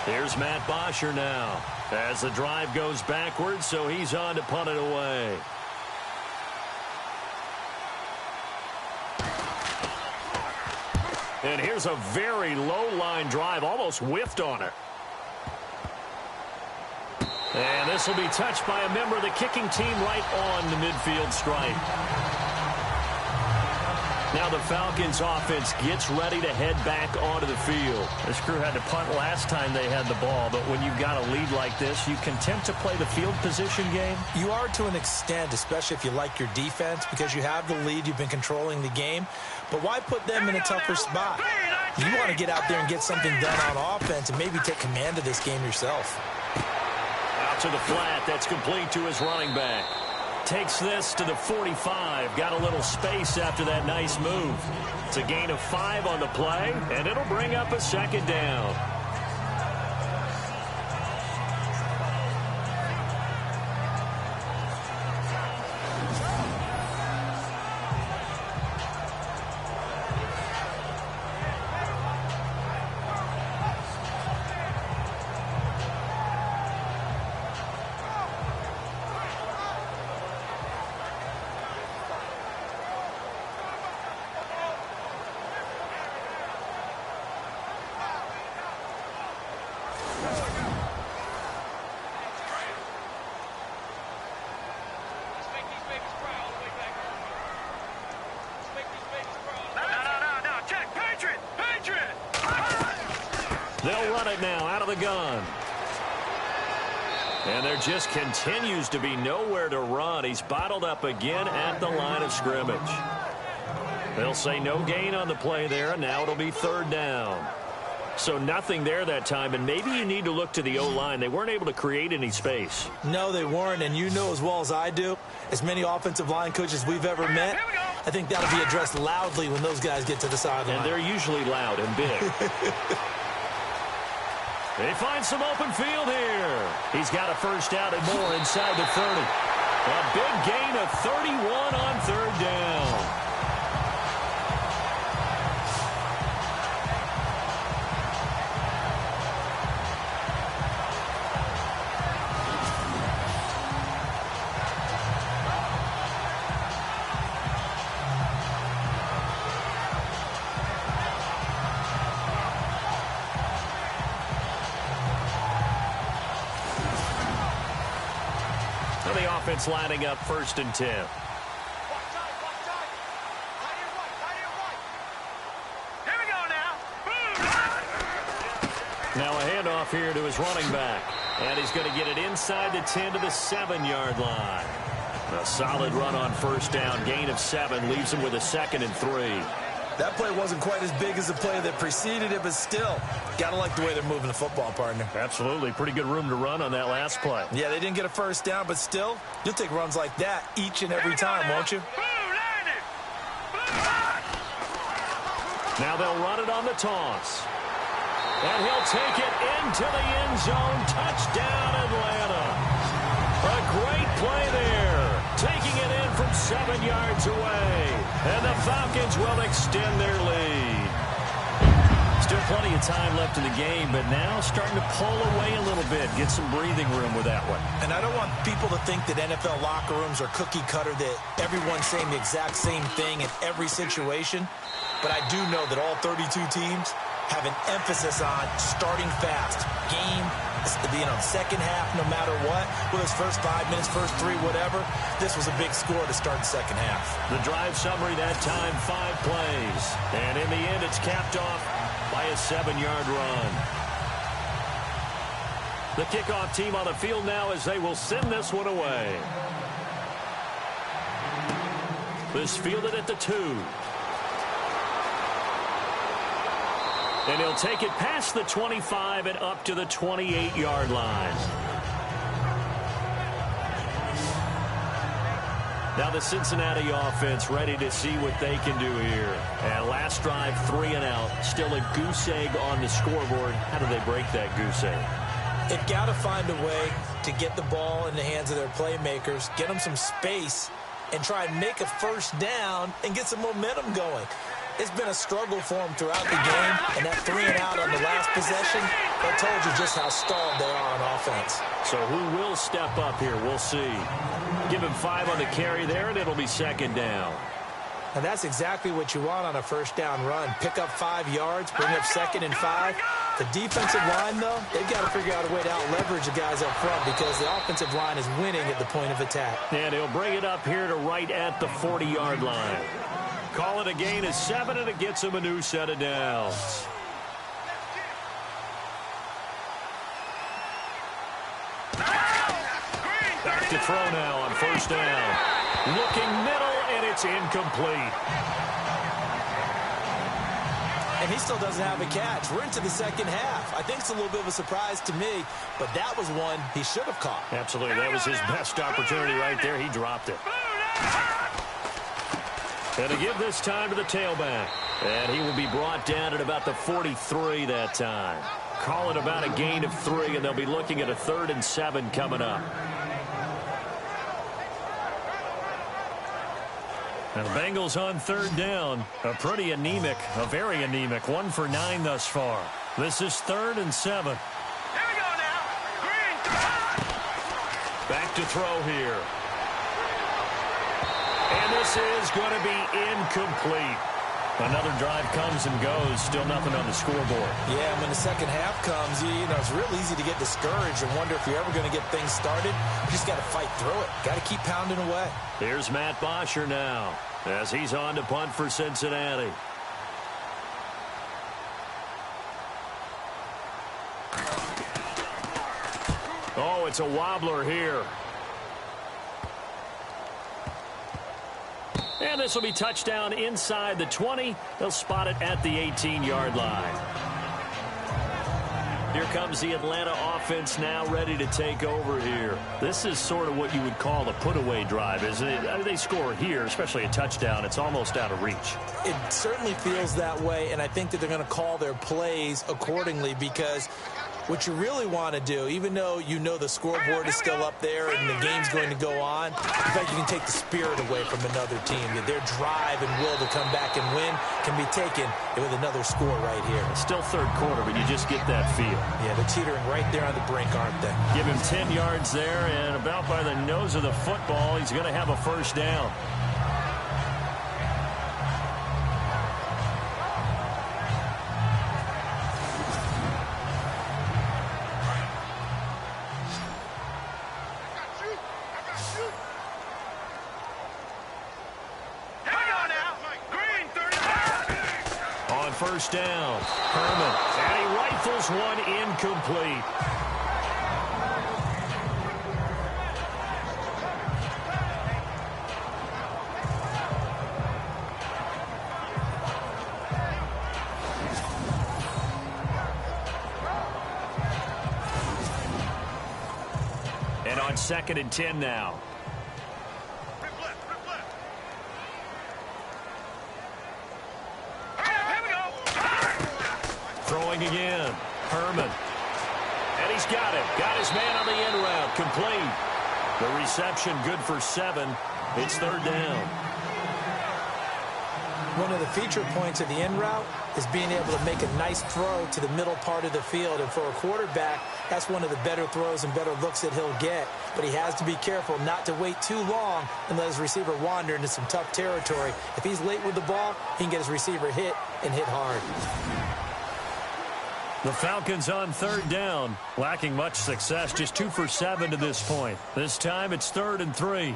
[SPEAKER 2] Here's Matt Bosher now as the drive goes backwards, so he's on to punt it away. And here's a very low-line drive, almost whiffed on it. And this will be touched by a member of the kicking team right on the midfield stripe. Now the Falcons offense gets ready to head back onto the field. This crew had to punt last time they had the ball, but when you've got a lead like this, you content to play the field position game?
[SPEAKER 3] You are to an extent, especially if you like your defense, because you have the lead, you've been controlling the game. But why put them in a tougher spot? You want to get out there and get something done on offense and maybe take command of this game yourself.
[SPEAKER 2] Out to the flat. That's complete to his running back. Takes this to the 45. Got a little space after that nice move. It's a gain of 5 on the play, and it'll bring up a second down. They'll run it now out of the gun. And there just continues to be nowhere to run. He's bottled up again at the line of scrimmage. They'll say no gain on the play there, and now it'll be third down. So nothing there that time, and maybe you need to look to the O-line. They weren't able to create any space.
[SPEAKER 3] No, they weren't, and you know as well as I do, as many offensive line coaches we've ever met, I think that'll be addressed loudly when those guys get to the sideline.
[SPEAKER 2] And they're usually loud and big. They find some open field here. He's got a first down and more inside the 30. A big gain of 31 on third down. The offense lining up 1st and 10.
[SPEAKER 5] Here we go now.
[SPEAKER 2] Now a handoff here to his running back. And he's going to get it inside the 10 to the 7-yard line. A solid run on first down. Gain of 7 leaves him with a 2nd and 3.
[SPEAKER 3] That play wasn't quite as big as the play that preceded it, but still, gotta like the way they're moving the football, partner.
[SPEAKER 2] Absolutely. Pretty good room to run on that last play.
[SPEAKER 3] Yeah, they didn't get a first down, but still, you'll take runs like that each and every time, won't you?
[SPEAKER 2] Now they'll run it on the toss. And he'll take it into the end zone. Touchdown, Atlanta. A great play there. Taking it in from 7 yards away. And the Falcons will extend their lead. Still plenty of time left in the game, but now starting to pull away a little bit. Get some breathing room with that one.
[SPEAKER 3] And I don't want people to think that NFL locker rooms are cookie cutter, that everyone's saying the exact same thing in every situation. But I do know that all 32 teams have an emphasis on starting fast. Game, second half, no matter what. Whether it's first 5 minutes, first 3, whatever. This was a big score to start the second half.
[SPEAKER 2] The drive summary that time, 5 plays. And in the end, it's capped off by a 7-yard run. The kickoff team on the field now as they will send this one away. This fielded at the 2. And he'll take it past the 25 and up to the 28-yard line. Now the Cincinnati offense ready to see what they can do here. And last drive, 3 and out. Still a goose egg on the scoreboard. How do they break that goose egg?
[SPEAKER 3] They've got to find a way to get the ball in the hands of their playmakers, get them some space, and try and make a first down and get some momentum going. It's been a struggle for them throughout the game, and that 3 and out on the last possession, that told you just how stalled they are on offense.
[SPEAKER 2] So who will step up here? We'll see. Give him 5 on the carry there, and it'll be 2nd down.
[SPEAKER 3] And that's exactly what you want on a first down run. Pick up 5 yards, bring up 2nd and 5. The defensive line, though, they've got to figure out a way to out-leverage the guys up front because the offensive line is winning at the point of attack.
[SPEAKER 2] And he'll bring it up here to right at the 40-yard line. Call it a gain of 7, and it gets him a new set of downs. Back to throw now on first down. Looking middle, and it's incomplete.
[SPEAKER 3] And he still doesn't have a catch. We're into the second half. I think it's a little bit of a surprise to me, but that was one he should have caught.
[SPEAKER 2] Absolutely. That was his best opportunity right there. He dropped it. And to give this time to the tailback. And he will be brought down at about the 43 that time. Call it about a gain of 3, and they'll be looking at a 3rd and 7 coming up. And the Bengals on 3rd down. A pretty anemic, a very anemic 1 for 9 thus far. This is 3rd and 7.
[SPEAKER 5] Here we go now.
[SPEAKER 2] Back to throw here. And this is going to be incomplete. Another drive comes and goes. Still nothing on the scoreboard.
[SPEAKER 3] Yeah, and when the second half comes, you know, it's real easy to get discouraged and wonder if you're ever going to get things started. You just got to fight through it. Got to keep pounding away.
[SPEAKER 2] Here's Matt Bosher now as he's on to punt for Cincinnati. Oh, it's a wobbler here. And this will be touchdown inside the 20. They'll spot it at the 18-yard line. Here comes the Atlanta offense now ready to take over here. This is sort of what you would call a put-away drive, isn't it? I mean, they score here, especially a touchdown. It's almost out of reach.
[SPEAKER 3] It certainly feels that way, and I think that they're going to call their plays accordingly because What you really want to do, even though you know the scoreboard is still up there and the game's going to go on, in fact, you can take the spirit away from another team. Their drive and will to come back and win can be taken with another score right here.
[SPEAKER 2] It's still third quarter, but you just get that feel.
[SPEAKER 3] Yeah, they're teetering right there on the brink, aren't they?
[SPEAKER 2] Give him 10 yards there, and about by the nose of the football, he's going to have a first down. First down, Herman, and he rifles one incomplete. And on 2nd and 10 now. Throwing again, Herman. And he's got it. Got his man on the end route. Complete. The reception good for 7. It's 3rd down.
[SPEAKER 3] One of the feature points of the end route is being able to make a nice throw to the middle part of the field. And for a quarterback, that's one of the better throws and better looks that he'll get. But he has to be careful not to wait too long and let his receiver wander into some tough territory. If he's late with the ball, he can get his receiver hit and hit hard.
[SPEAKER 2] The Falcons on 3rd down, lacking much success, just 2 for 7 to this point. This time it's 3rd and 3.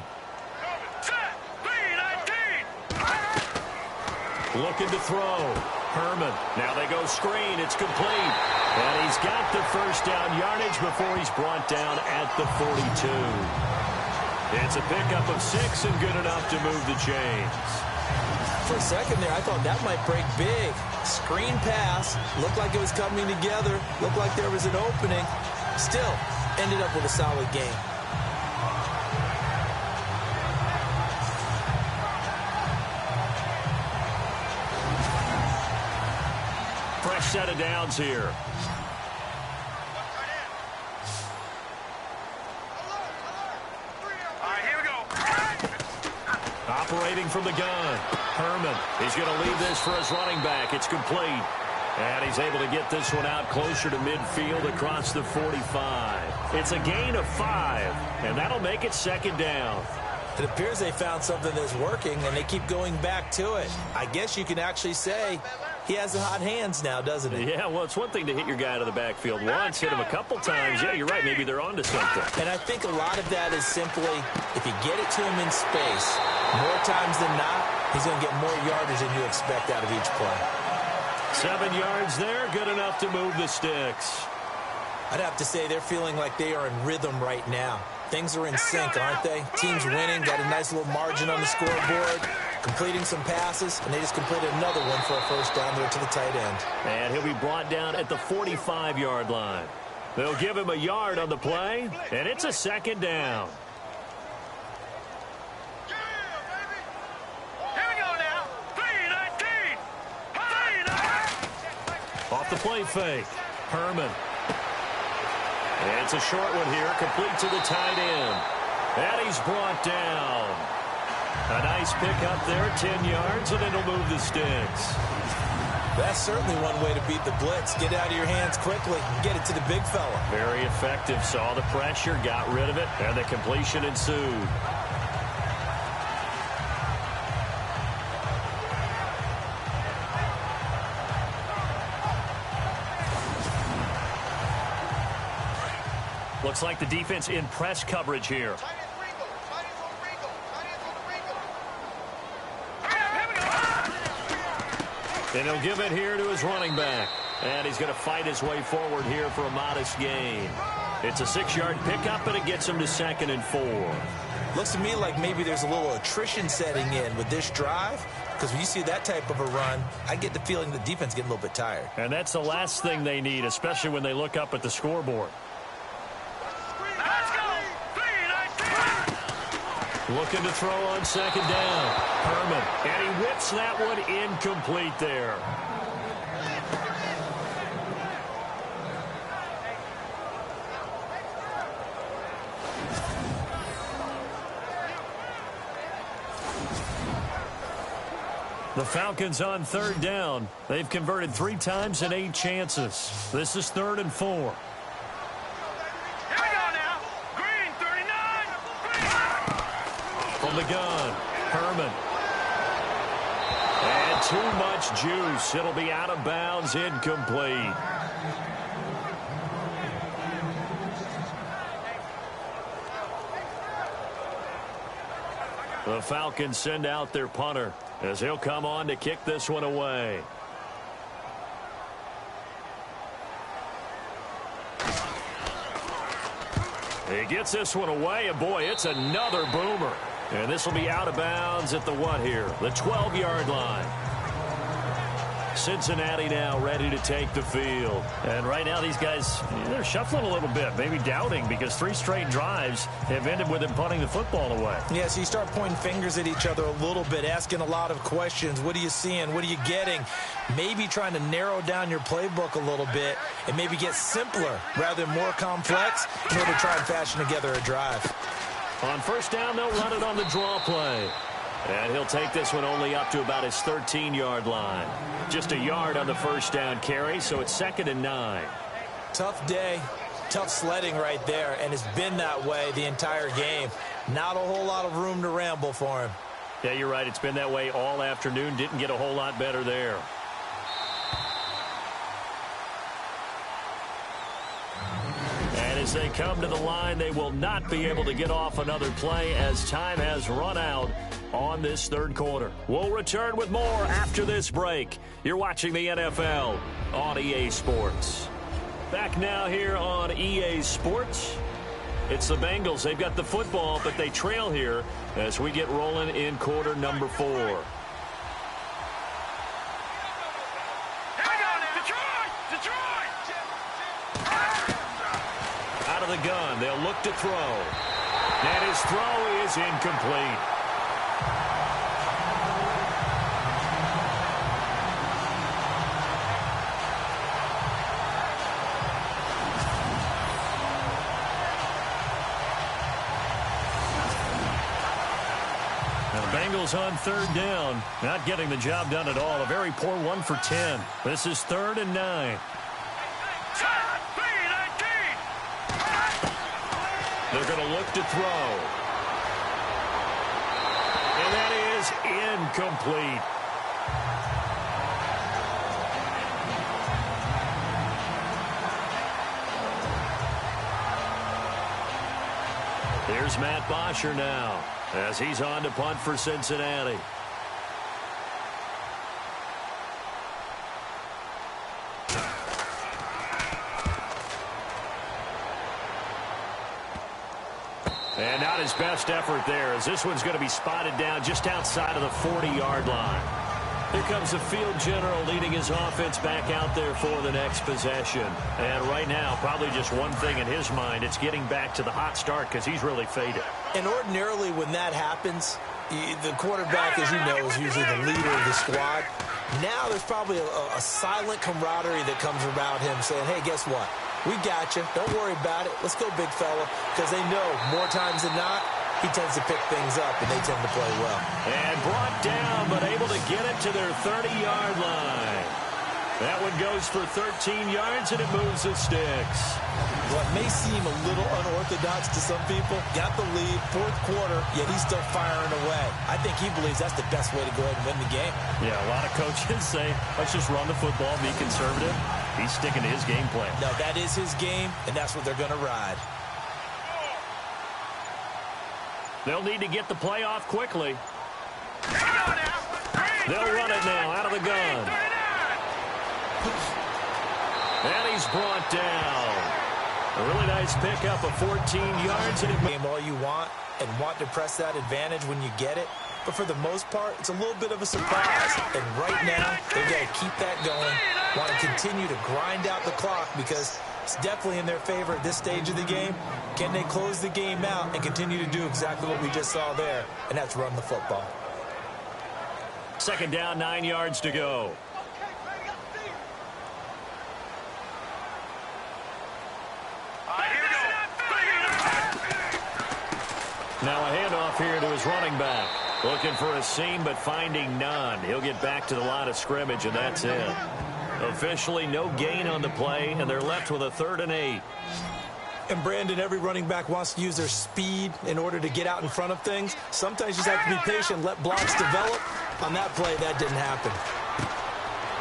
[SPEAKER 2] Looking to throw. Herman. Now they go screen. It's complete. And he's got the first down yardage before he's brought down at the 42. It's a pickup of 6 and good enough to move the chains.
[SPEAKER 3] For a second there, I thought that might break big. Screen pass. Looked like it was coming together. Looked like there was an opening. Still, ended up with a solid game.
[SPEAKER 2] Fresh set of downs here. Operating from the gun. Herman. He's going to leave this for his running back. It's complete. And he's able to get this one out closer to midfield across the 45. It's a gain of 5, and that'll make it 2nd down.
[SPEAKER 3] It appears they found something that's working, and they keep going back to it. I guess you can actually say he has the hot hands now, doesn't he?
[SPEAKER 2] Yeah, well, it's one thing to hit your guy out of the backfield once, hit him a couple times. Yeah, you're right. Maybe they're onto something.
[SPEAKER 3] And I think a lot of that is simply if you get it to him in space, more times than not, he's going to get more yardage than you expect out of each play.
[SPEAKER 2] 7 yards there, good enough to move the sticks.
[SPEAKER 3] I'd have to say they're feeling like they are in rhythm right now. Things are in sync, aren't they? Team's winning, got a nice little margin on the scoreboard, completing some passes, and they just completed another one for a first down there to the tight end.
[SPEAKER 2] And he'll be brought down at the 45-yard line. They'll give him a yard on the play, and it's a 2nd down. Off the play fake, Herman. And it's a short one here, complete to the tight end. And he's brought down. A nice pickup there, 10 yards, and it'll move the sticks.
[SPEAKER 3] That's certainly one way to beat the blitz. Get out of your hands quickly and get it to the big fella.
[SPEAKER 2] Very effective. Saw the pressure, got rid of it, and the completion ensued. Looks like the defense in press coverage here. And he'll give it here to his running back. And he's going to fight his way forward here for a modest gain. It's a 6-yard pickup, and it gets him to 2nd and 4.
[SPEAKER 3] Looks to me like maybe there's a little attrition setting in with this drive. Because when you see that type of a run, I get the feeling the defense getting a little bit tired.
[SPEAKER 2] And that's the last thing they need, especially when they look up at the scoreboard. Looking to throw on 2nd down. Herman. And he whips that one incomplete there. The Falcons on third down. They've converted 3 times in 8 chances. This is 3rd and 4.
[SPEAKER 5] Here we go now. Green, 39. Green.
[SPEAKER 2] From the gun, Herman. And too much juice. It'll be out of bounds, incomplete. The Falcons send out their punter as he'll come on to kick this one away. He gets this one away, and boy, it's another boomer. And this will be out of bounds at the what here? The 12-yard line. Cincinnati now ready to take the field.
[SPEAKER 4] And right now these guys, they're shuffling a little bit, maybe doubting, because 3 straight drives have ended with them punting the football away.
[SPEAKER 3] Yeah, so you start pointing fingers at each other a little bit, asking a lot of questions. What are you seeing? What are you getting? Maybe trying to narrow down your playbook a little bit and maybe get simpler rather than more complex in order to try and fashion together a drive.
[SPEAKER 2] On first down, they'll run it on the draw play. And he'll take this one only up to about his 13-yard line. Just a yard on the first down carry, so it's 2nd and 9.
[SPEAKER 3] Tough day, tough sledding right there, and it's been that way the entire game. Not a whole lot of room to ramble for him.
[SPEAKER 2] Yeah, you're right. It's been that way all afternoon. Didn't get a whole lot better there. And as they come to the line, they will not be able to get off another play as time has run out on this 3rd quarter. We'll return with more after this break. You're watching the NFL on EA Sports. Back now here on EA Sports. It's the Bengals. They've got the football, but they trail here as we get rolling in quarter number 4. Out of the gun, they'll look to throw. And his throw is incomplete. Bengals on 3rd down, not getting the job done at all. A very poor 1 for 10. This is 3rd and 9. They're going to look to throw. And that is incomplete. Here's Matt Bosher now as he's on to punt for Cincinnati. And not his best effort there, as this one's going to be spotted down just outside of the 40-yard line. Here comes the field general leading his offense back out there for the next possession. And right now, probably just one thing in his mind, it's getting back to the hot start because he's really faded.
[SPEAKER 3] And ordinarily when that happens, the quarterback, as you know, is usually the leader of the squad. Now there's probably a silent camaraderie that comes around him saying, hey, guess what? We got you. Don't worry about it. Let's go, big fella. Because they know more times than not, he tends to pick things up, and they tend to play well.
[SPEAKER 2] And brought down, but able to get it to their 30-yard line. That one goes for 13 yards, and it moves the sticks.
[SPEAKER 3] What may seem a little unorthodox to some people, got the lead, 4th quarter, yet he's still firing away. I think he believes that's the best way to go ahead and win the game.
[SPEAKER 2] Yeah, a lot of coaches say, let's just run the football, be conservative. He's sticking to his game plan.
[SPEAKER 3] No, that is his game, and that's what they're going to ride.
[SPEAKER 2] They'll need to get the play off quickly. They'll run it now out of the gun. And he's brought down. A really nice pickup of 14 yards.
[SPEAKER 3] Game all you want and want to press that advantage when you get it. But for the most part, it's a little bit of a surprise. And right now, they've got to keep that going. Want to continue to grind out the clock because it's definitely in their favor at this stage of the game. Can they close the game out and continue to do exactly what we just saw there? And that's run the football.
[SPEAKER 2] 2nd down, 9 yards to go. Now a handoff here to his running back. Looking for a seam, but finding none. He'll get back to the line of scrimmage, and that's it. Officially, no gain on the play, and they're left with a 3rd and 8.
[SPEAKER 3] And, Brandon, every running back wants to use their speed in order to get out in front of things. Sometimes you just have to be patient, let blocks develop. On that play, that didn't happen.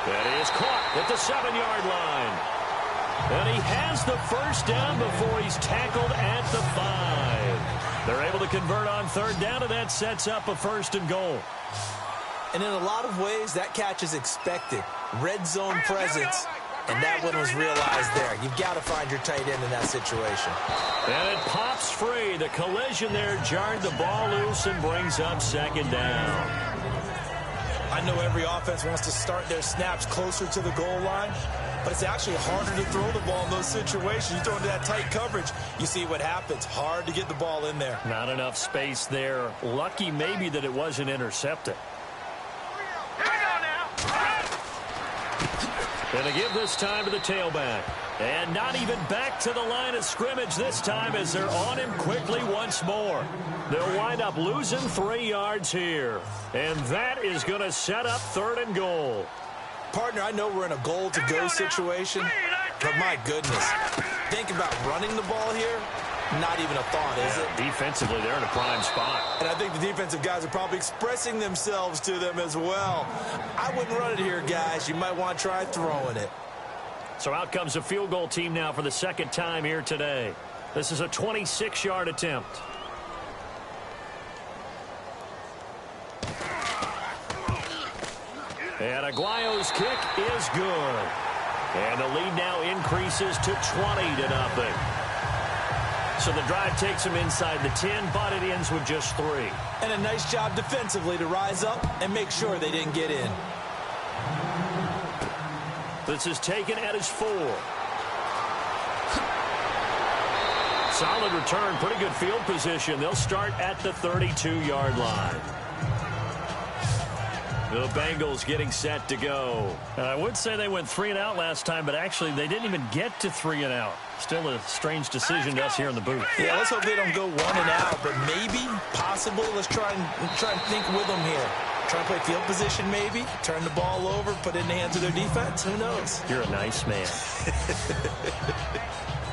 [SPEAKER 2] That is caught at the 7-yard line. And he has the first down before he's tackled at the 5. They're able to convert on 3rd down, and that sets up a 1st and goal.
[SPEAKER 3] And in a lot of ways, that catch is expected. Red zone presence, and that one was realized there. You've got to find your tight end in that situation.
[SPEAKER 2] And it pops free. The collision there jarred the ball loose and brings up 2nd down.
[SPEAKER 3] I know every offense wants to start their snaps closer to the goal line, but it's actually harder to throw the ball in those situations. You throw into that tight coverage, you see what happens. Hard to get the ball in there.
[SPEAKER 2] Not enough space there. Lucky maybe that it wasn't intercepted. And they give this time to the tailback. And not even back to the line of scrimmage this time as they're on him quickly once more. They'll wind up losing 3 yards here. And that is going to set up 3rd and goal.
[SPEAKER 3] Partner, I know we're in a goal-to-go situation, but my goodness, think about running the ball here. Not even a thought, is it?
[SPEAKER 2] Defensively, they're in a prime spot.
[SPEAKER 3] And I think the defensive guys are probably expressing themselves to them as well. I wouldn't run it here, guys. You might want to try throwing it.
[SPEAKER 2] So out comes the field goal team now for the 2nd time here today. This is a 26-yard attempt. And Aguayo's kick is good. And the lead now increases to 20-0. So the drive takes him inside the 10, but it ends with just 3.
[SPEAKER 3] And a nice job defensively to rise up and make sure they didn't get in.
[SPEAKER 2] This is taken at his 4. Solid return, pretty good field position. They'll start at the 32-yard line. The Bengals getting set to go. I would say they went 3 and out last time, but actually they didn't even get to 3 and out. Still a strange decision to us here in the booth.
[SPEAKER 3] Yeah, let's hope they don't go 1 and out, but maybe, possible. Let's try and think with them here. Try and play field position maybe, turn the ball over, put it in the hands of their defense. Who knows?
[SPEAKER 2] You're a nice man.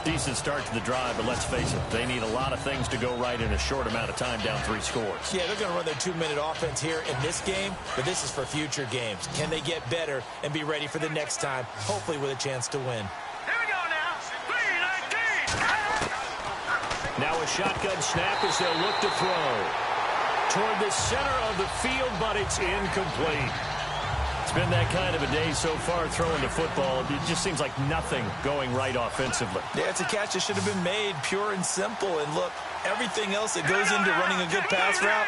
[SPEAKER 2] Decent start to the drive, but let's face it, they need a lot of things to go right in a short amount of time, down 3 scores.
[SPEAKER 3] Yeah, they're going to run their 2-minute offense here in this game, but this is for future games. Can they get better and be ready for the next time, hopefully with a chance to win?
[SPEAKER 5] Here we go now. 3-19.
[SPEAKER 2] Now a shotgun snap as they'll look to throw. Toward the center of the field, but it's incomplete. It's been that kind of a day so far throwing the football. It just seems like nothing going right offensively.
[SPEAKER 3] Yeah, it's a catch that should have been made, pure and simple. And look, everything else that goes into running a good pass route,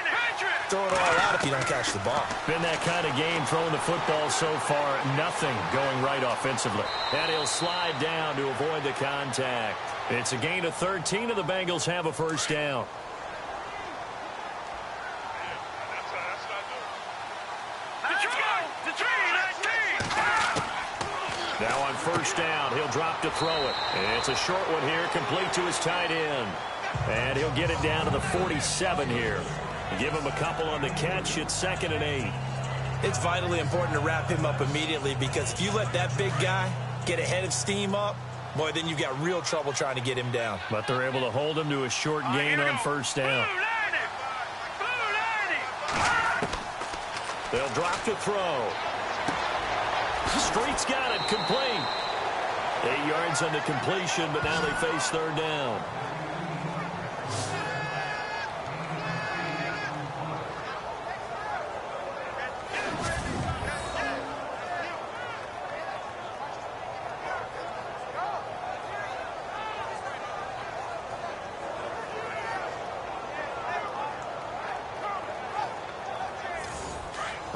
[SPEAKER 3] throw it all out if you don't catch the ball.
[SPEAKER 2] Been that kind of game throwing the football so far, nothing going right offensively. And he'll slide down to avoid the contact. It's a gain of 13, and the Bengals have a first down. Now on first down, he'll drop to throw it. And it's a short one here, complete to his tight end. And he'll get it down to the 47 here. Give him a couple on the catch. It's 2nd and 8.
[SPEAKER 3] It's vitally important to wrap him up immediately, because if you let that big guy get ahead of steam up, boy, then you've got real trouble trying to get him down.
[SPEAKER 2] But they're able to hold him to a short gain on first down. They'll drop to throw. Street's got it, complete. 8 yards on the completion, but now they face 3rd down.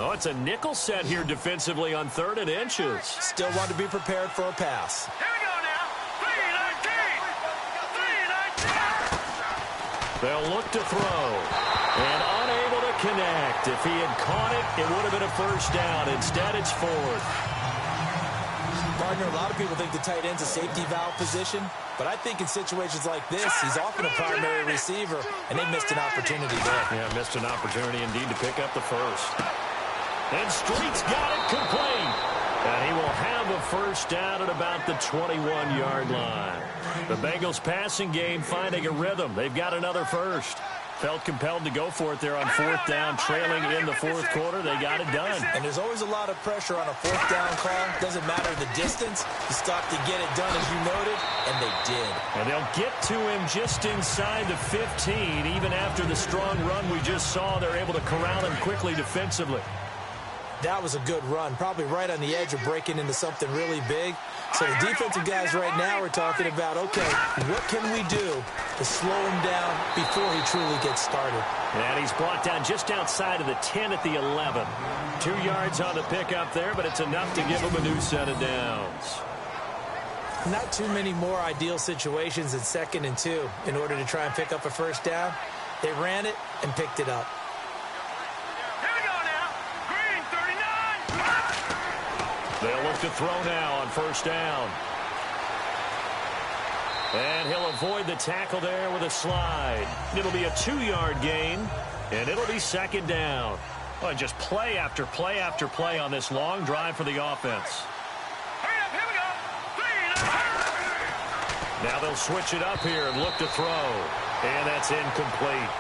[SPEAKER 2] Oh, it's a nickel set here defensively on 3rd and inches.
[SPEAKER 3] Still want to be prepared for a pass.
[SPEAKER 5] Here we go now. 3-19.
[SPEAKER 2] They'll look to throw. And unable to connect. If he had caught it, it would have been a first down. Instead, it's 4th.
[SPEAKER 3] Gardner. A lot of people think the tight end's a safety valve position, but I think in situations like this, he's often a primary receiver, and they missed an opportunity there.
[SPEAKER 2] Yeah, missed an opportunity indeed to pick up the first. And Street's got it complete. And he will have a first down at about the 21-yard line. The Bengals passing game finding a rhythm. They've got another first. Felt compelled to go for it there on fourth down, trailing in the fourth quarter. They got it done.
[SPEAKER 3] And there's always a lot of pressure on a fourth down call. Doesn't matter the distance. You stop to get it done, as you noted, and they did.
[SPEAKER 2] And they'll get to him just inside the 15. Even after the strong run we just saw, they're able to corral him quickly defensively.
[SPEAKER 3] That was a good run, probably right on the edge of breaking into something really big. So the defensive guys right now are talking about, okay, what can we do to slow him down before he truly gets started?
[SPEAKER 2] And he's brought down just outside of the 10 at the 11. 2 yards on the pickup there, but it's enough to give him a new set of downs.
[SPEAKER 3] Not too many more ideal situations in 2nd and 2 in order to try and pick up a first down. They ran it and picked it up.
[SPEAKER 2] They'll look to throw now on first down. And he'll avoid the tackle there with a slide. It'll be a 2-yard gain, and it'll be 2nd down. Well, just play after play after play on this long drive for the offense. Now they'll switch it up here and look to throw. And that's incomplete.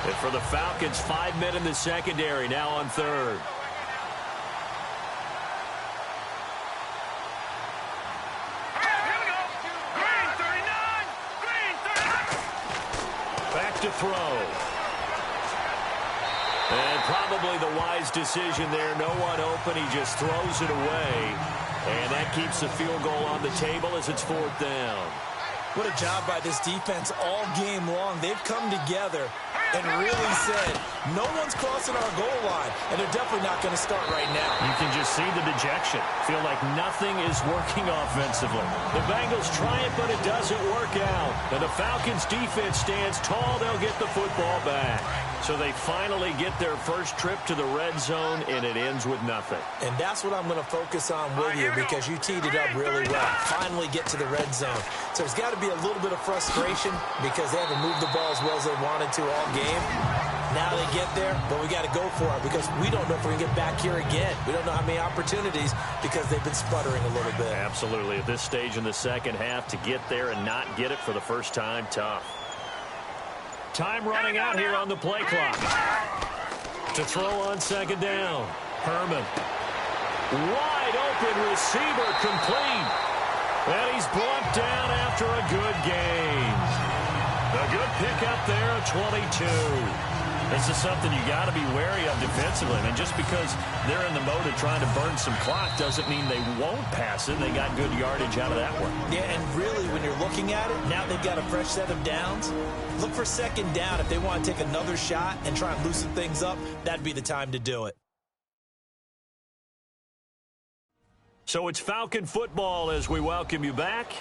[SPEAKER 2] And for the Falcons, 5 men in the secondary, now on third. Back to throw. And probably the wise decision there. No one open. He just throws it away. And that keeps the field goal on the table as it's 4th down.
[SPEAKER 3] What a job by this defense all game long. They've come together and really said, no one's crossing our goal line, and they're definitely not going to start right now.
[SPEAKER 2] You can just see the dejection. Feel like nothing is working offensively. The Bengals try it, but it doesn't work out. And the Falcons defense stands tall. They'll get the football back. So they finally get their first trip to the red zone, and it ends with nothing.
[SPEAKER 3] And that's what I'm going to focus on with you, because you teed it up really well. Finally get to the red zone. So there's got to be a little bit of frustration because they haven't moved the ball as well as they wanted to all game. Now they get there, but we got to go for it because we don't know if we can get back here again. We don't know how many opportunities because they've been sputtering a little bit.
[SPEAKER 2] Absolutely. At this stage in the second half, to get there and not get it for the first time, tough. Time running out here on the play clock. To throw on 2nd down. Herman. Wide open receiver, complete. And he's brought down after a good gain. A good pickup there at 22. This is something you got to be wary of defensively. I mean, just because they're in the mode of trying to burn some clock doesn't mean they won't pass it. They got good yardage out of that one.
[SPEAKER 3] Yeah, and really, when you're looking at it, now they've got a fresh set of downs. Look for 2nd down. If they want to take another shot and try and loosen things up, that'd be the time to do it.
[SPEAKER 2] So it's Falcon football as we welcome you back.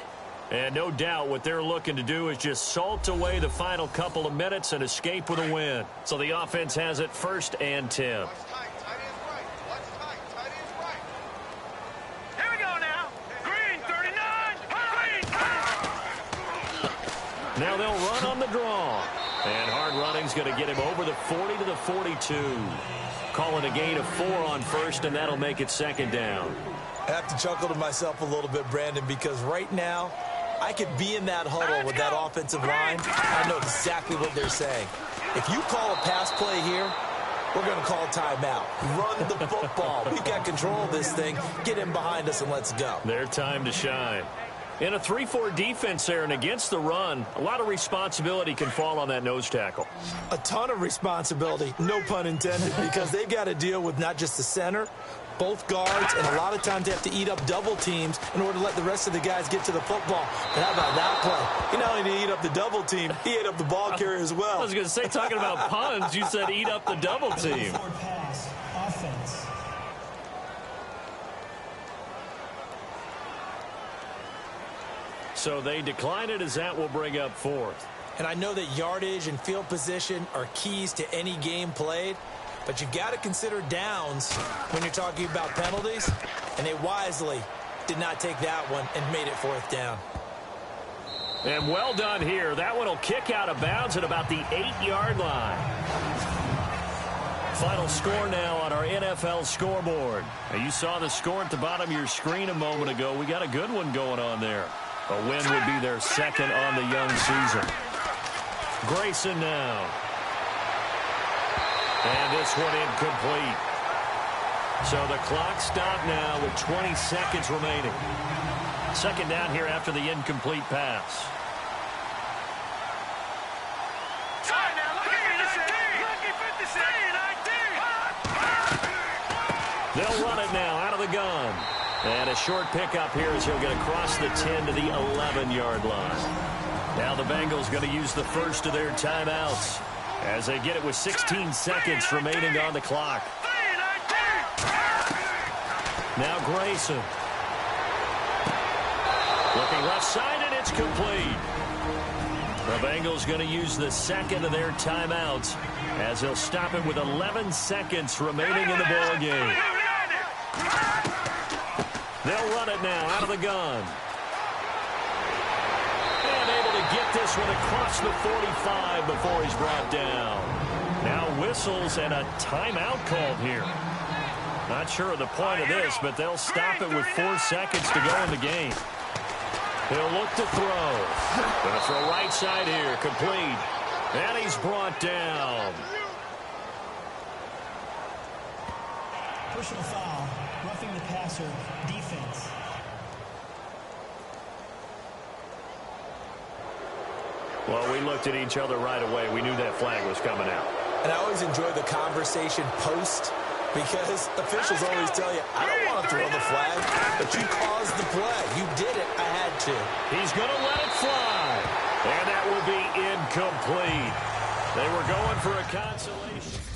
[SPEAKER 2] And no doubt what they're looking to do is just salt away the final couple of minutes and escape with a win. So the offense has it 1st and 10.
[SPEAKER 5] Here we go now. Green 39. Green.
[SPEAKER 2] Now they'll run on the draw. And hard running's going to get him over the 40 to the 42. Calling a gain of 4 on 1st, and that'll make it 2nd down.
[SPEAKER 3] I have to chuckle to myself a little bit, Brandon, because right now I could be in that huddle with that offensive line. I know exactly what they're saying. If you call a pass play here, we're going to call a timeout. Run the football. We've got control of this thing. Get in behind us and let's go.
[SPEAKER 2] Their time to shine. In a 3-4 defense there and against the run, a lot of responsibility can fall on that nose tackle.
[SPEAKER 3] A ton of responsibility, no pun intended, because they've got to deal with not just the center, both guards, and a lot of times they have to eat up double teams in order to let the rest of the guys get to the football. But how about that play? He not only did he eat up the double team, he ate up the ball carrier as well.
[SPEAKER 2] I was going to say, talking about puns, you said eat up the double team.
[SPEAKER 7] Forward pass, offense.
[SPEAKER 2] So they decline it as that will bring up 4th.
[SPEAKER 3] And I know that yardage and field position are keys to any game played, but you've got to consider downs when you're talking about penalties, and they wisely did not take that one and made it 4th down.
[SPEAKER 2] And well done here. That one will kick out of bounds at about the 8-yard line. Final score now on our NFL scoreboard. Now, you saw the score at the bottom of your screen a moment ago. We got a good one going on there. A win would be their 2nd on the young season. Grayson now. And this one incomplete. So the clock stopped now with 20 seconds remaining. 2nd down here after the incomplete pass. They'll run it now out of the gun. And a short pickup here as he'll get across the 10 to the 11-yard line. Now the Bengals going to use the first of their timeouts as they get it with 16 seconds remaining on the clock. Now Grayson. Looking left side, and it's complete. The Bengals going to use the 2nd of their timeouts as they'll stop it with 11 seconds remaining in the ball game. They'll run it now out of the gun. And able to get this one across the 45 before he's brought down. Now whistles and a timeout called here. Not sure of the point of this, but they'll stop it with 4 seconds to go in the game. He'll look to throw. Gonna throw right side here, complete. And he's brought down.
[SPEAKER 7] Personal foul, roughing the passer, defense.
[SPEAKER 2] Well, we looked at each other right away. We knew that flag was coming out.
[SPEAKER 3] And I always enjoy the conversation post, because officials always tell you, I don't want to throw the flag, but you caused the play. You did it. I had to.
[SPEAKER 2] He's going to let it fly. And that will be incomplete. They were going for a consolation.